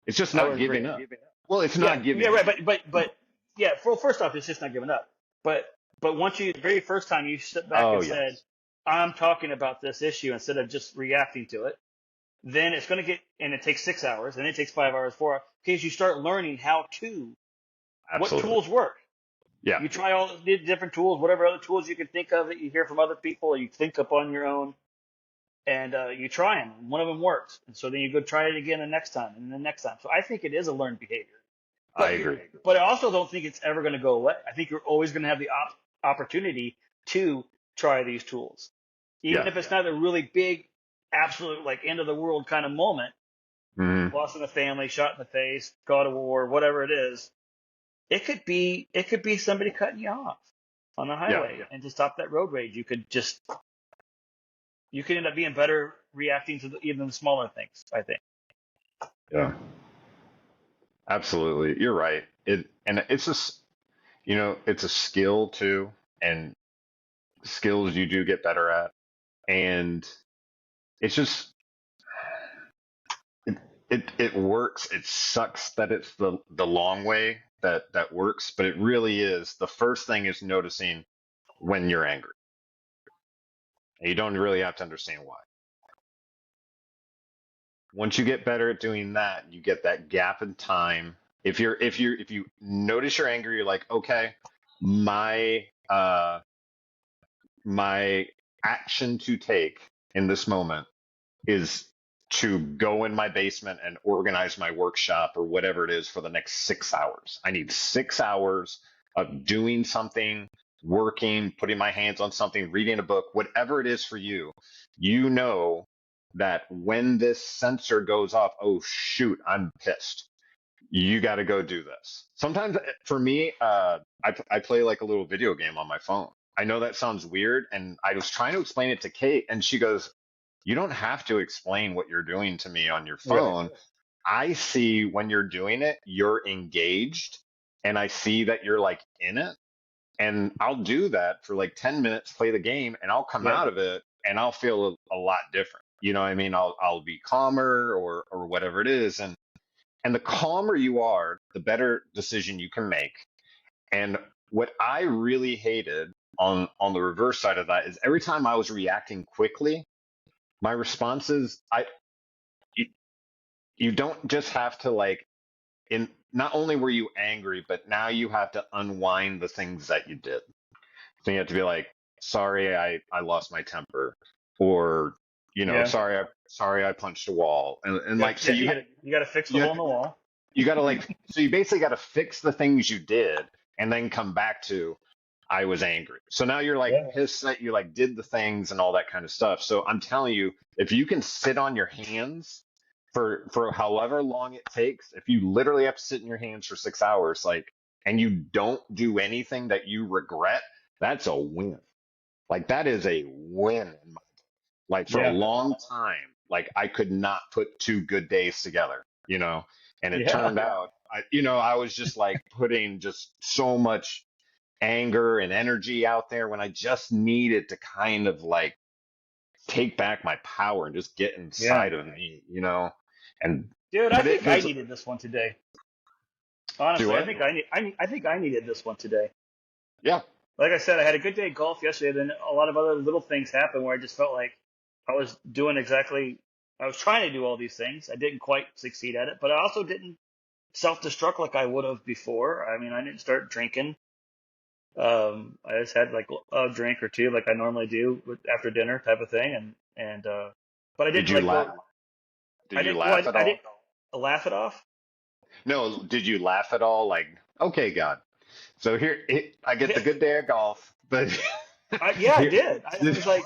It's just I not would agree. giving up. Well, it's Yeah, not yeah, giving right. up. But yeah. Well, first off, it's just not giving up. But once you the very first time you stepped back Oh, and said, yes. "I'm talking about this issue" instead of just reacting to it, then it's going to get and it takes 6 hours and it takes 5 hours, 4 hours because you start learning how to what Absolutely. tools work. Yeah. You try all the different tools, whatever other tools you can think of that you hear from other people, or you think up on your own, and you try them. And one of them works, and so then you go try it again the next time, and the next time. So I think it is a learned behavior, I but agree. I also don't think it's ever going to go away. I think you're always going to have the opportunity to try these tools, even Yeah. if it's not a really big, absolute like end of the world kind of moment, Hmm. loss in the family, shot in the face, go to war, whatever it is. It could be somebody cutting you off on the Yeah. highway, and to stop that road rage, you could end up being better reacting to even the smaller things. I think. Yeah. Absolutely. You're right. And it's just, it's a skill too, and skills you do get better at. And it's just it it works. It sucks that it's the long way that works, but it really is. The first thing is noticing when you're angry. And you don't really have to understand why. Once you get better at doing that, you get that gap in time. If you notice you're angry, you're like, okay, my my action to take in this moment is to go in my basement and organize my workshop or whatever it is for the next 6 hours. I need 6 hours of doing something, working, putting my hands on something, reading a book, whatever it is for you. You know that when this sensor goes off, oh shoot, I'm pissed. You got to go do this. Sometimes for me, I play like a little video game on my phone. I know that sounds weird, and I was trying to explain it to Kate, and she goes, "You don't have to explain what you're doing to me on your Right. phone. I see when you're doing it, you're engaged, and I see that you're like in it, and I'll do that for like 10 minutes, play the game, and I'll come Yeah. out of it, and I'll feel a lot different. You know what I mean? I'll be calmer or whatever it is, and the calmer you are, the better decision you can make. And what I really hated on the reverse side of that is every time I was reacting quickly, my responses, you, you don't just have to like in not only were you angry, but now you have to unwind the things that you did. So you have to be like, sorry, I lost my temper, or Yeah. sorry I punched a wall, and Yeah. like so Yeah. you You got to fix the you hole have in the wall. you got to like so you basically got to fix the things you did and then come back to I was angry. So now you're like Yeah. pissed that you like did the things and all that kind of stuff. So I'm telling you, if you can sit on your hands for however long it takes, if you literally have to sit in your hands for 6 hours, like, and you don't do anything that you regret, that's a win. Like that is a win in my like for a Yeah. long time, like I could not put two good days together, and it Yeah. turned out, I was just like putting just so much anger and energy out there when I just needed to kind of like take back my power and just get Yeah. inside of me. And, Dude, I but think I there's, needed this one today. do Honestly, I what? think I think I needed this one today. Yeah. Like I said, I had a good day of golf yesterday. Then a lot of other little things happened where I just felt like I was doing exactly. I was trying to do all these things. I didn't quite succeed at it, but I also didn't self-destruct like I would have before. I mean, I didn't start drinking. I just had like a drink or two, like I normally do after dinner, type of thing, and but I Did didn't you like laugh? go. I Did you didn't. Well, laugh at I all? didn't laugh it off. No, did you laugh at all? Like, okay, God. So here, I get the good day of golf, but Yeah, I here, did. I was like,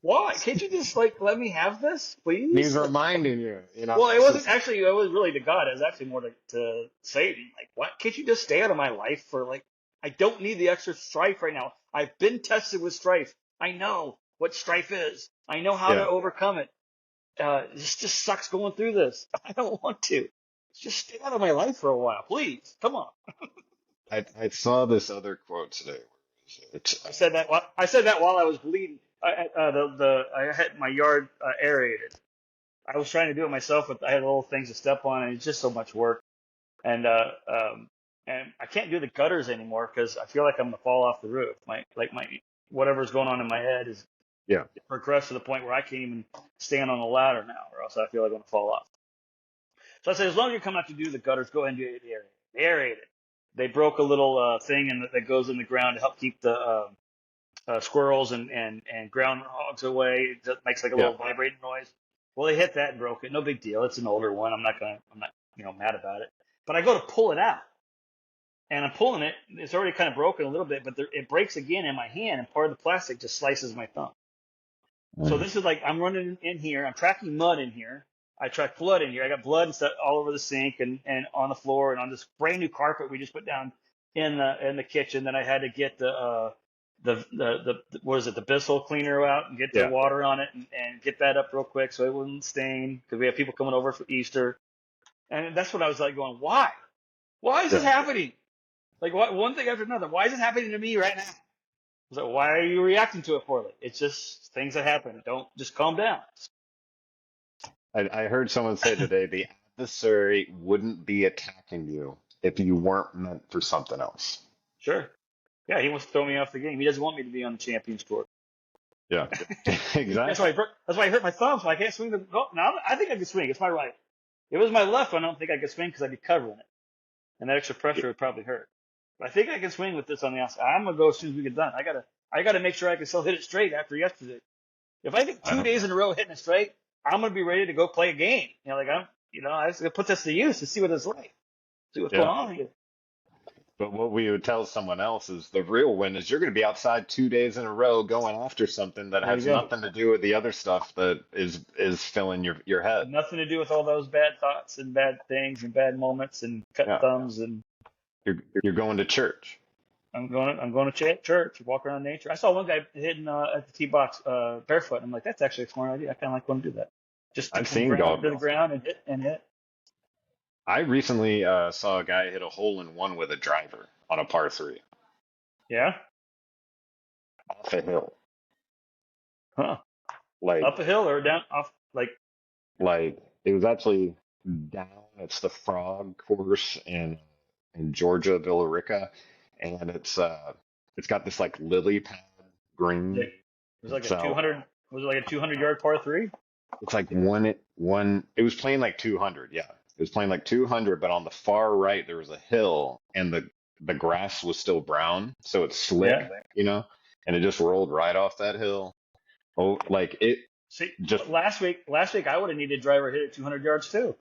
why? Can't you just like let me have this, he's please? reminding you, Well, it it's wasn't just, actually. It was really to God. It was actually more to Satan. Like, what? Can't you just stay out of my life for like? I don't need the extra strife right now. I've been tested with strife. I know what strife is. I know how to yeah. overcome it. This just sucks going through this. I don't want to. Just stay out of my life for a while, please. Come on. I saw this other quote today. It's I said that while I was bleeding. I had my yard aerated. I was trying to do it myself, but I had little things to step on, and it's just so much work. And and I can't do the gutters anymore because I feel like I'm gonna fall off the roof. My whatever's going on in my head is yeah. progressed to the point where I can't even stand on a ladder now, or else I feel like I'm gonna fall off. So I said, as long as you're coming out to do the gutters, go ahead and do it aerated. They aerated. They broke a little thing that goes in the ground to help keep the squirrels and groundhogs away. It makes like a Yeah. little vibrating noise. Well, they hit that and broke it. No big deal. It's an older one. I'm not mad about it. But I go to pull it out, and I'm pulling it. It's already kind of broken a little bit, but it breaks again in my hand, and part of the plastic just slices my thumb. So Mm. this is like I'm running in here. I'm tracking mud in here. I track blood in here. I got blood and stuff all over the sink and on the floor and on this brand new carpet we just put down in the kitchen. Then I had to get the what is it, the Bissell cleaner out and get the Yeah. water on it and get that up real quick so it wouldn't stain because we have people coming over for Easter. And that's what I was like going, why? Why is this Yeah. happening? Like one thing after another. Why is it happening to me right now? It's like, why are you reacting to it poorly? It's just things that happen. Don't just calm down. I heard someone say today the adversary wouldn't be attacking you if you weren't meant for something else. Sure. Yeah, he wants to throw me off the game. He doesn't want me to be on the Champions Tour. Yeah, That's exactly. why I hurt my thumb, so I can't swing the golf. Now I think I can swing. It's my right. If it was my left one, I don't think I could swing because I'd be covering it, and that extra pressure would probably hurt. But I think I can swing with this on the outside. I'm gonna go as soon as we get done. I gotta make sure I can still hit it straight after yesterday. If I get I two don't, days in a row hitting it straight, I'm gonna be ready to go play a game. I just gotta put this to use to see what it's like, see what's going yeah. on here. But what we would tell someone else is the real win is you're going to be outside 2 days in a row going after something that There you has go. nothing to do with the other stuff that is filling your head. Nothing to do with all those bad thoughts and bad things and bad moments and cutting Yeah. thumbs and You're going to church. I'm going to church, walk around nature. I saw one guy hitting at the tee box barefoot. I'm like, that's actually a smart idea. I kind of like going to do that. Just stick I've from seen ground golf. to the ground and hit. I recently saw a guy hit a hole in one with a driver on a par three Yeah. off a hill. Huh. Like Up a hill or down off like like it was actually down. It's the Frog Course in Georgia, Villarica, and it's got this like lily pad green. it was like a So 200 was it like a 200-yard par three? it's like one. It was playing like 200. Yeah, it was playing like 200, but on the far right there was a hill, and the grass was still brown, so it's slick, Yeah. you know, and it just rolled right off that hill. Oh, like it See, just. last week I would have needed driver hit at 200 yards too.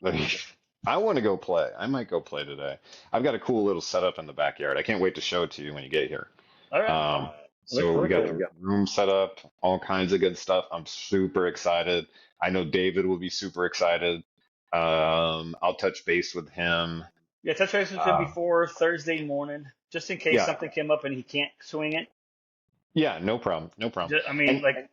Like, I want to go play. I might go play today. I've got a cool little setup in the backyard. I can't wait to show it to you when you get here. All right. Look So we forward got to it. the room set up, all kinds of good stuff. I'm super excited. I know David will be super excited. I'll touch base with him. Yeah, touch base with him Uh, before Thursday morning, just in case yeah, something came up and he can't swing it. yeah, no problem, no problem. I mean, And like,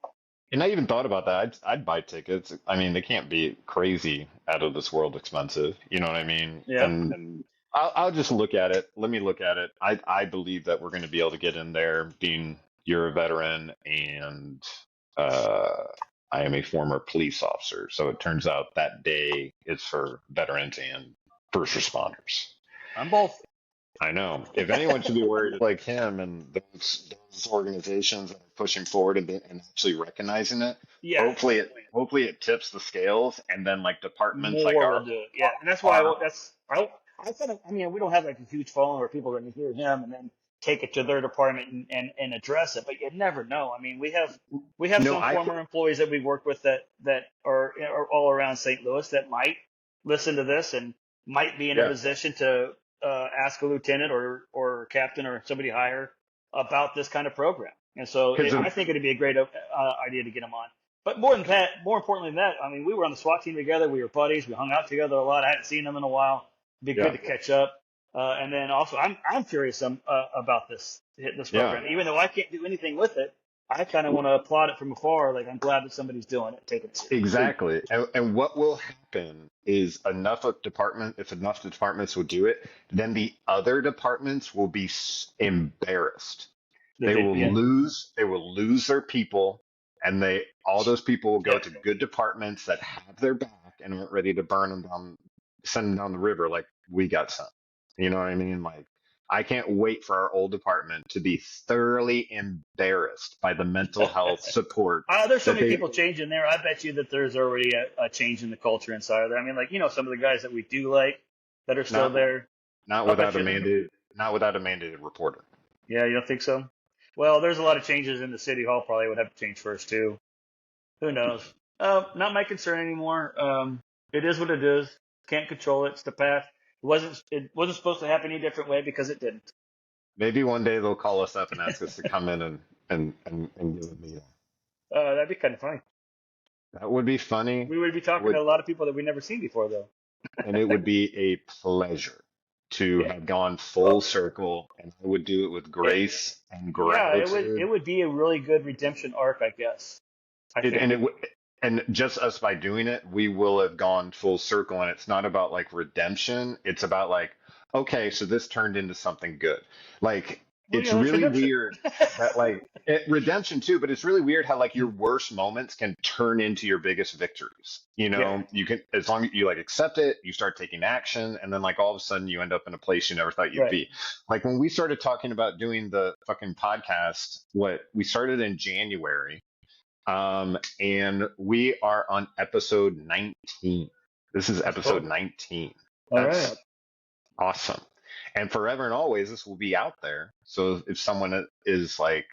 and I even thought about that. I'd buy tickets. I mean, they can't be crazy out of this world expensive. You know what I mean? yeah. And I'll just look at it. Let me look at it. I believe that we're going to be able to get in there, being you're a veteran and uh, I am a former police officer. So it turns out that day is for veterans and first responders. I'm both. I know. If anyone should be worried like him and those organizations that are pushing forward and actually recognizing it, Yeah, hopefully it tips the scales and then like departments like more will do it. Yeah, and that's why our I thought I mean we don't have like a huge following where people are going to hear him and then take it to their department and address it. But you never know. I mean we have no some former employees that we work with that are all around St. Louis that might listen to this and might be in a yeah position to ask a lieutenant or captain or somebody higher about this kind of program. And so because I think it'd be a great idea to get them on. But more than that, more importantly than that, I mean, we were on the SWAT team together. We were buddies. We hung out together a lot. I hadn't seen them in a while. It'd be good yeah to catch up. And then also, I'm curious about this yeah program. Even though I can't do anything with it, I kind of want to applaud it from afar. Like I'm glad that somebody's doing it, taking it seriously. exactly. And what will happen is if enough departments will do it, then the other departments will be embarrassed. Yeah. They will lose their people, and all those people will go Yep. to good departments that have their back and aren't ready to burn them down, send them down the river like we got sent. You know what I mean? Like I can't wait for our old department to be thoroughly embarrassed by the mental health support There's so that many they people changing there. I bet you that there's already a change in the culture inside of there. I mean, like some of the guys that we do like that are still not there. not I'll bet without a you. mandated reporter. Yeah, you don't think so? Well, there's a lot of changes in the city hall. Probably would have to change first too. Who knows? Not my concern anymore. It is what it is. Can't control it. It's the path. It wasn't supposed to happen any different way because it didn't. Maybe one day they'll call us up and ask us to come in and give a meeting. That'd be kind of funny. That would be funny. We would be talking Would to a lot of people that we've never seen before, though. and it would be a pleasure to Yeah. have gone full circle, and I would do it with It, grace and yeah, it gratitude. would be a really good redemption arc, I guess. I It, think. and it would, and just us by doing it, we will have gone full circle. And it's not about like redemption; it's about like, okay, so this turned into something good. Like, Well, it's it's really redemption. weird that, like, redemption too, but it's really weird how, like, your worst moments can turn into your biggest victories. You Yeah. know, you can, as long as you, like, accept it, you start taking action, and then, like, all of a sudden you end up in a place you never thought you'd Right. be. Like, when we started talking about doing the fucking podcast, what we started in January, and we are on episode 19. This is That's episode cool. 19. All right. That's awesome. And forever and always, this will be out there. So if someone is like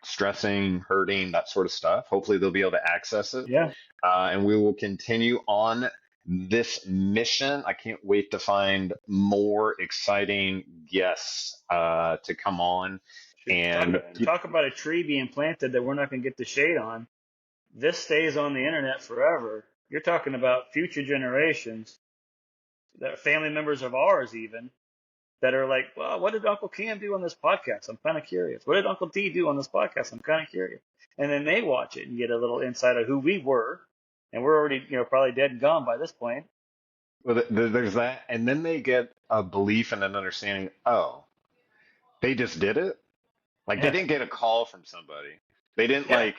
stressing, hurting, that sort of stuff, hopefully they'll be able to access it. Yeah. And we will continue on this mission. I can't wait to find more exciting guests to come on. Shoot. And Talk about a tree being planted that we're not going to get the shade on. This stays on the internet forever. You're talking about future generations, that family members of ours even, that are like, well, what did Uncle Cam do on this podcast? I'm kind of curious. What did Uncle D do on this podcast? I'm kind of curious. And then they watch it and get a little insight of who we were. And we're already, probably dead and gone by this point. well, there's that. And then they get a belief and an understanding. Oh, they just did it. Like they Yeah. didn't get a call from somebody. They didn't Yeah. like,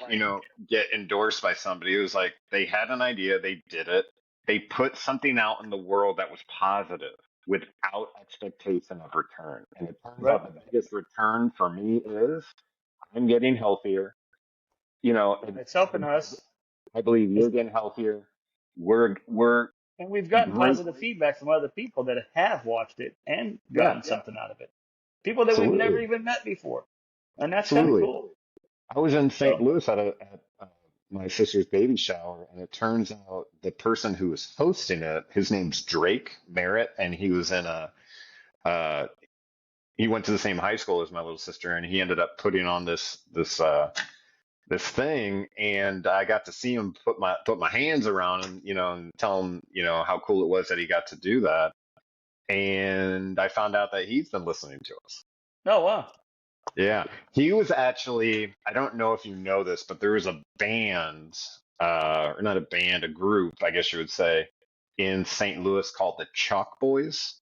get endorsed by somebody. It was like they had an idea, they did it. They put something out in the world that was positive without expectation of return. And it turns Right. out the biggest return for me is I'm getting healthier. It's helping us. I believe It's, you're getting healthier. We're and we've gotten great. positive feedback from other people that have watched it and Yeah, gotten something out of it. People that we've never absolutely. even met before. And that's kind of Absolutely. cool. I was in St. So, Louis at my sister's baby shower, and it turns out the person who was hosting it, his name's Drake Merritt, and he was in uh, he went to the same high school as my little sister, and he ended up putting on this thing, and I got to see him put my hands around him, and tell him, how cool it was that he got to do that, and I found out that he's been listening to us. oh, wow. Yeah, he was actually, I don't know if you know this, but there was a band, or not a band, a group, I guess you would say, in St. Louis called the Chalk Boys.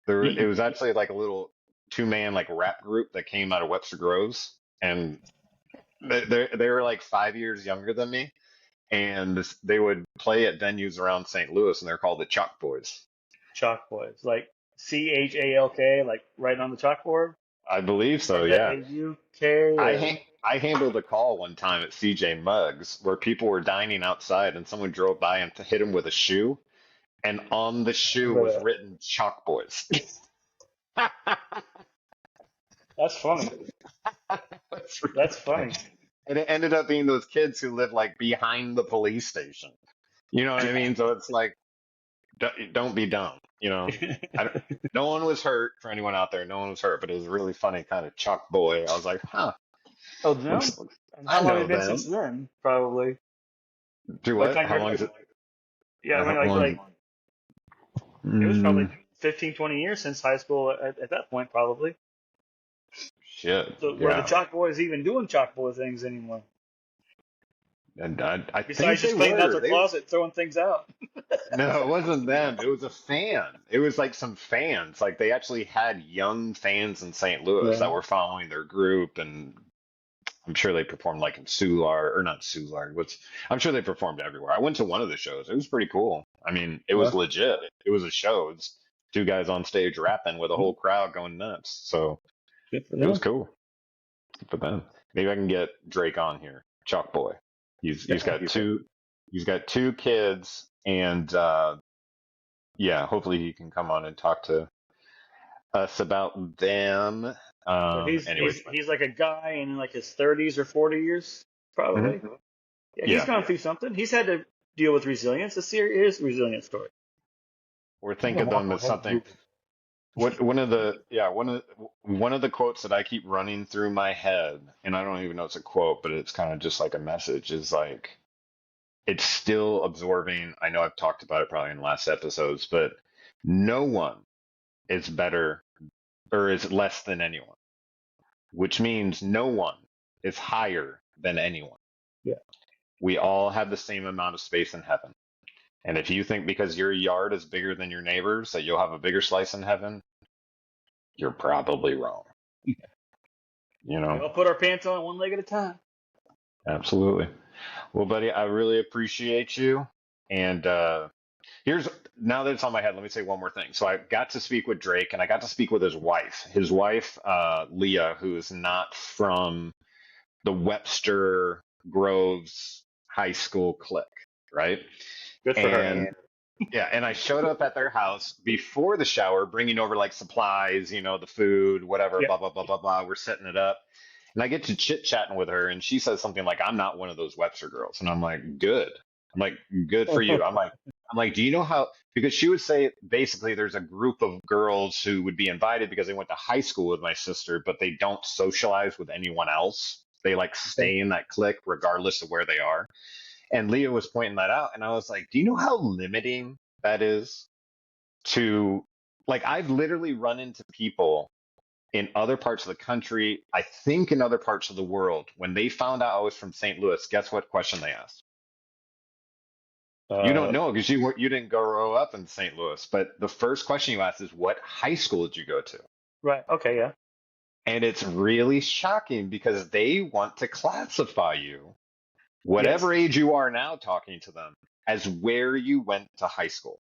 It was actually like a little two-man like rap group that came out of Webster Groves, and they were like 5 years younger than me, and they would play at venues around St. Louis, and they're called the Chalk Boys. Chalk boys. Like CHALK, like right on the chalkboard. I believe Or so, is that yeah. AUK? I Or, ha I handled a call one time at CJ Muggs where people were dining outside and someone drove by and to hit him with a shoe, and on the shoe was but written Chalk Boys. that's funny. That's really That's funny. funny. And it ended up being those kids who live like behind the police station. You know what I mean? So it's like, don't be dumb. I don't, no one was hurt for anyone out there. No one was hurt, but it was a really funny kind of Chalk Boy. I was like, huh, Oh, them? looks, And I how long has know it been them. since then? Probably. Do Like what? on How your, long is it? yeah, I mean, How long? it was probably Mm, 15, 20 years since high school at that point, probably. shit. So were the Yeah. chalk boys even doing chalk boy things anymore? And I think Besides they just cleaning out were. their closet, throwing things out. No, it wasn't them. It was a fan. It was like some fans. Like they actually had young fans in St. Louis Yeah. that were following their group, and I'm sure they performed like in Soulard or not Soulard. I'm sure they performed everywhere. I went to one of the shows. It was pretty cool. I mean, it was Well, legit. It was a show. It's two guys on stage rapping with a whole crowd going nuts. So good for it was them. cool. Good for them. Maybe I can get Drake on here. Chalk Boy. He's got two kids, and yeah, hopefully he can come on and talk to us about them. So Anyways, he's like a guy in like his 30s or 40 years, probably. mhm. Yeah, he's Yeah, gone through something. He's had to deal with resilience. Let's hear his resilience story. or think of them as something. What one of the quotes that I keep running through my head, and I don't even know it's a quote, but it's kind of just like a message, is like it's still absorbing. I know I've talked about it probably in the last episodes, but no one is better or is less than anyone, which means no one is higher than anyone. Yeah. We all have the same amount of space in heaven. And if you think because your yard is bigger than your neighbor's that you'll have a bigger slice in heaven, you're probably wrong. You We know, all put our pants on one leg at a time. absolutely. Well, buddy, I really appreciate you. And here's now that it's on my head, let me say one more thing. So I got to speak with Drake and I got to speak with his wife. His wife, Leah, who is not from the Webster Groves High School clique, right? Good for her. And yeah, and I showed up at their house before the shower, bringing over like supplies, the food, whatever, Yeah. blah, blah, blah, blah, blah. We're setting it up. And I get to chit chatting with her, and she says something like, I'm not one of those Webster girls. And I'm like, good. I'm like, good for you. I'm like, do you know how? Because she would say basically there's a group of girls who would be invited because they went to high school with my sister, but they don't socialize with anyone else. They like Okay. stay in that clique regardless of where they are. And Leah was pointing that out, and I was like, do you know how limiting that is to like I've literally run into people in other parts of the country, I think in other parts of the world, when they found out I was from St. Louis, guess what question they asked? You don't Uh, know because you didn't grow up in St. Louis, but the first question you ask is what high school did you go to? right. Okay. Yeah. And it's really shocking because they want to classify you, Yes. whatever age you are now talking to them, as where you went to high school,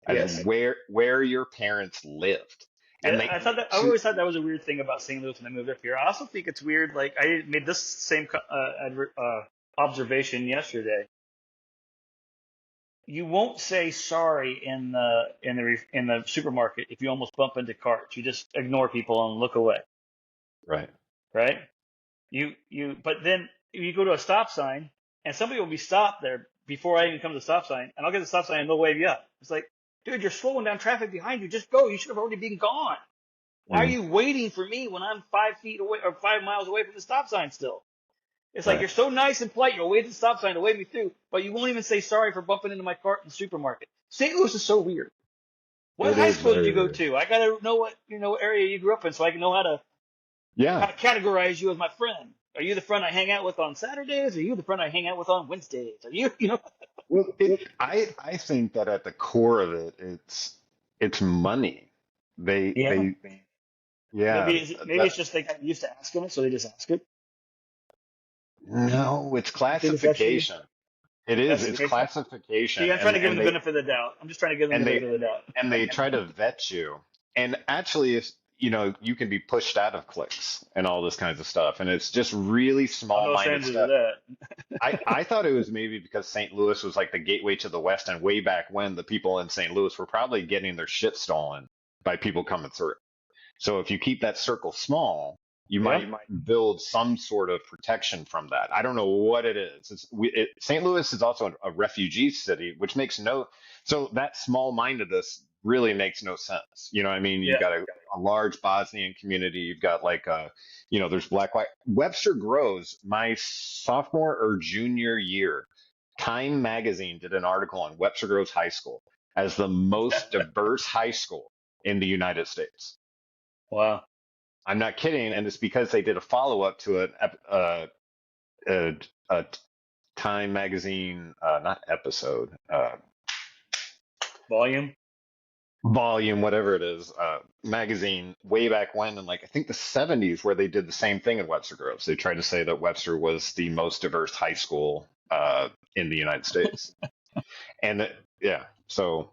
as Yes. where your parents lived. And Yeah. I always thought that was a weird thing about St. Louis when I moved up here. I also think it's weird. Like I made this same observation yesterday. You won't say sorry in the supermarket if you almost bump into carts. You just ignore people and look away, right. right? But then you go to a stop sign and somebody will be stopped there before I even come to the stop sign, and I'll get the stop sign and they'll wave you up. It's like, dude, you're slowing down traffic behind you. Just go. You should have already been gone. Why are Mm, you waiting for me when I'm 5 feet away or 5 miles away from the stop sign still? It's like right. you're so nice and polite. You'll wait at the stop sign to wave me through, but you won't even say sorry for bumping into my cart in the supermarket. St. Louis is so weird. What It high is school did very you go weird. to? I gotta know what area you grew up in so I can know how Yeah. to categorize you as my friend. Are you the friend I hang out with on Saturdays? Or are you the friend I hang out with on Wednesdays? Are you? Well, I think that at the core of it, it's money. Yeah. They yeah. Maybe it's just they got used to asking it, so they just ask it. No, it's You think it's actually classification. It is. It's classification? See, classification, I'm trying and to give them and the they benefit of the doubt. I'm just trying to give them the and they benefit of the doubt. and they try to vet you. And actually, if you can be pushed out of cliques and all this kinds of stuff, and it's just really I'm no small-minded stranger to stuff. that. I thought it was maybe because St. Louis was like the gateway to the West, and way back when the people in St. Louis were probably getting their shit stolen by people coming through. So if you keep that circle small, you Yeah. might build some sort of protection from that. I don't know what it is. St. Louis is also a refugee city, which makes no, so that small-mindedness really makes no sense. You know what I mean? You've Yeah. got a large Bosnian community. You've got like there's black, white. Webster Groves, my sophomore or junior year, Time Magazine did an article on Webster Groves High School as the most diverse high school in the United States. Wow. I'm not kidding, and it's because they did a follow up to a Time magazine, not episode, Volume. volume, whatever it is, magazine way back when, in like I think the 70s, where they did the same thing in Webster Groves. They tried to say that Webster was the most diverse high school in the United States, and yeah, so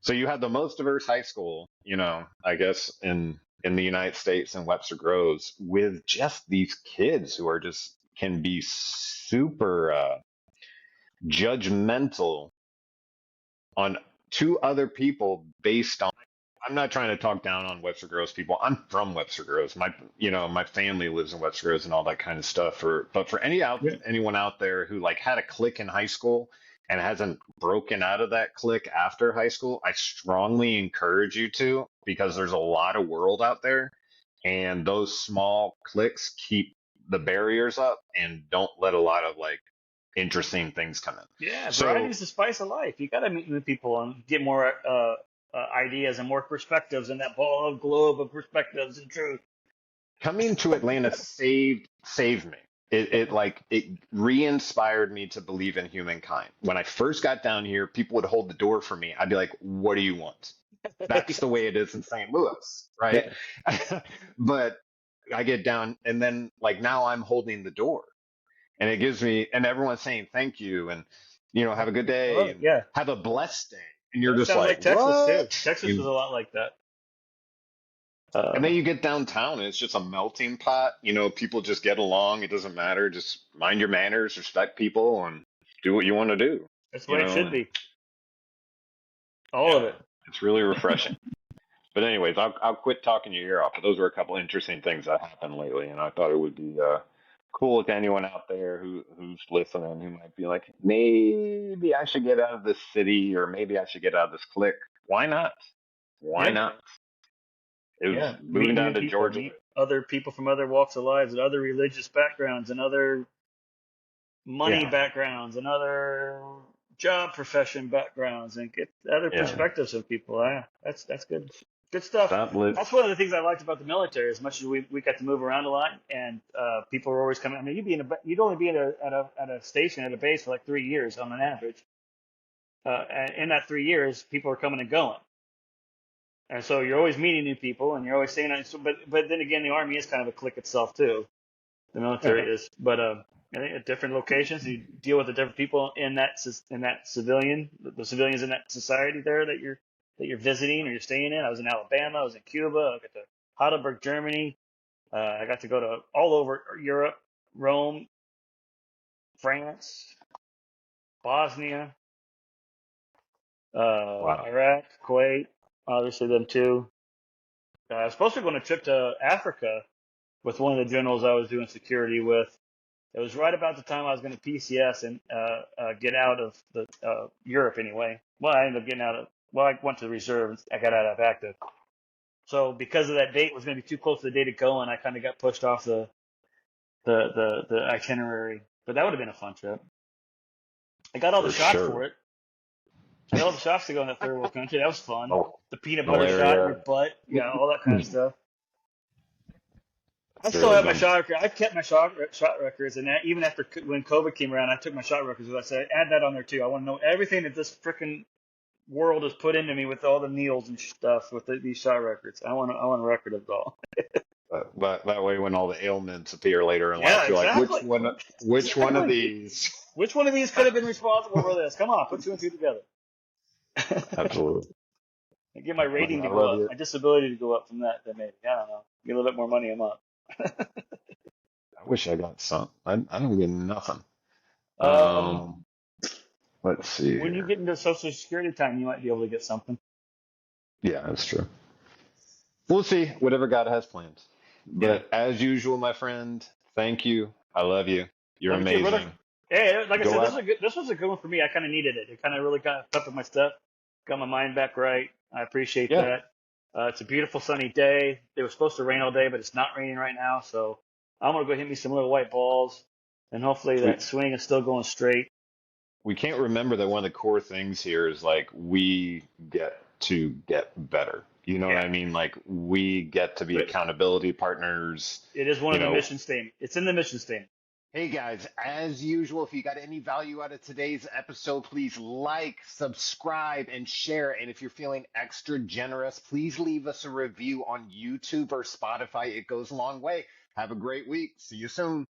you had the most diverse high school, I guess in the United States and Webster Groves with just these kids who are just can be super judgmental on two other people based on. I'm not trying to talk down on Webster Groves people. I'm from Webster Groves. My family lives in Webster Groves and all that kind of stuff. But for Yeah. anyone out there who like had a clique in high school and hasn't broken out of that clique after high school, I strongly encourage you to, because there's a lot of world out there, and those small cliques keep the barriers up and don't let a lot of like interesting things come in. Yeah. Variety So is the spice of life. You got to meet new people and get more ideas and more perspectives in that ball of globe of perspectives and truth. coming to Atlanta saved me. It re-inspired me to believe in humankind. When I first got down here, people would hold the door for me. I'd be like, "What do you want?" That's the way it is in St. Louis, right? Yeah. But I get down, and then like now I'm holding the door, and it gives me, and everyone's saying thank you, and have a good I love day, it. and Yeah. have a blessed day, and you're That just sounds like, like Texas too. what? Texas was a lot like that. And then Uh, you get downtown, and it's just a melting pot. People just get along. It doesn't matter. Just mind your manners, respect people, and do what you want to do. that's the way it should And be. All of yeah, it. it's really refreshing. But anyways, I'll quit talking your ear off. But those were a couple interesting things that happened lately, and I thought it would be cool if anyone out there who's listening who might be like, maybe I should get out of this city, or maybe I should get out of this clique. Why not? Why Yeah. not? It was Yeah. moving Meet down new to people, Georgia. meet other people from other walks of lives and other religious backgrounds and other money Yeah, backgrounds and other job profession backgrounds and get other yeah. perspectives of people. Yeah, that's good. Good stuff. Stop lit. That's one of the things I liked about the military. As much as we got to move around a lot, and people were always coming. I mean, you'd only be at a station at a base for like 3 years on an average. And in that 3 years, people are coming and going, and so you're always meeting new people, and you're always saying. So, but then again, the army is kind of a clique itself too. The military is, but I think at different locations you deal with the different people in that civilian, the civilians in that society there that you're visiting or you're staying in. I was in Alabama, I was in Cuba, I got to Heidelberg, Germany. I got to go to all over Europe, Rome, France, Bosnia, Wow. Iraq, Kuwait, obviously them too. I was supposed to go on a trip to Africa with one of the generals I was doing security with. It was right about the time I was going to PCS and get out of the Europe anyway. Well, I ended up getting out of. Well, I went to the reserve. And I got out of active. So because of that date was going to be too close to the day to go, and I kind of got pushed off the itinerary. But that would have been a fun trip. I got all the For shots for sure. it. I got all the shots to go in that third world country. That was fun. Oh, The peanut butter shot in your malaria. butt, yeah, all that kind of stuff. I still Sure, have my them. shot record. I've kept my shot records, and that, even after when COVID came around, I took my shot records. I said, add that on there too. I want to know everything that this freaking world has put into me with all the needles and stuff with these shot records. I want a record of it all. That way, when all the ailments appear later in Yeah, life, you're like, which exactly. one? Which one of Exactly. these? Which one of these could have been responsible for this? Come on, put two and two together. Absolutely. And get my Man, rating I to go love up, you. my disability to go up from that. Then maybe I don't know. Get a little bit more money a month. I wish I got some. I don't get nothing. Um, Um, let's see when you here. get into Social Security time, you might be able to get something. Yeah, that's true. We'll see. Whatever God has planned. Yeah. But as usual, my friend, thank you. I love you. You're Love you too, brother. amazing. Hey, like I Go said, this out. was a good. This was a good one for me. I kind of needed it. It kind of really kind of peppered my step, got my mind back right. I appreciate Yeah. that. It's a beautiful sunny day. It was supposed to rain all day, but it's not raining right now. So I'm gonna go hit me some little white balls, and hopefully that We swing is still going straight. we can't remember that one of the core things here is like we get to get better. You know what Yeah, I mean? Like we get to be but accountability partners. it is one You of the know, mission statement. It's in the mission statement. hey guys, as usual, if you got any value out of today's episode, please like, subscribe, and share. And if you're feeling extra generous, please leave us a review on YouTube or Spotify. It goes a long way. Have a great week. See you soon.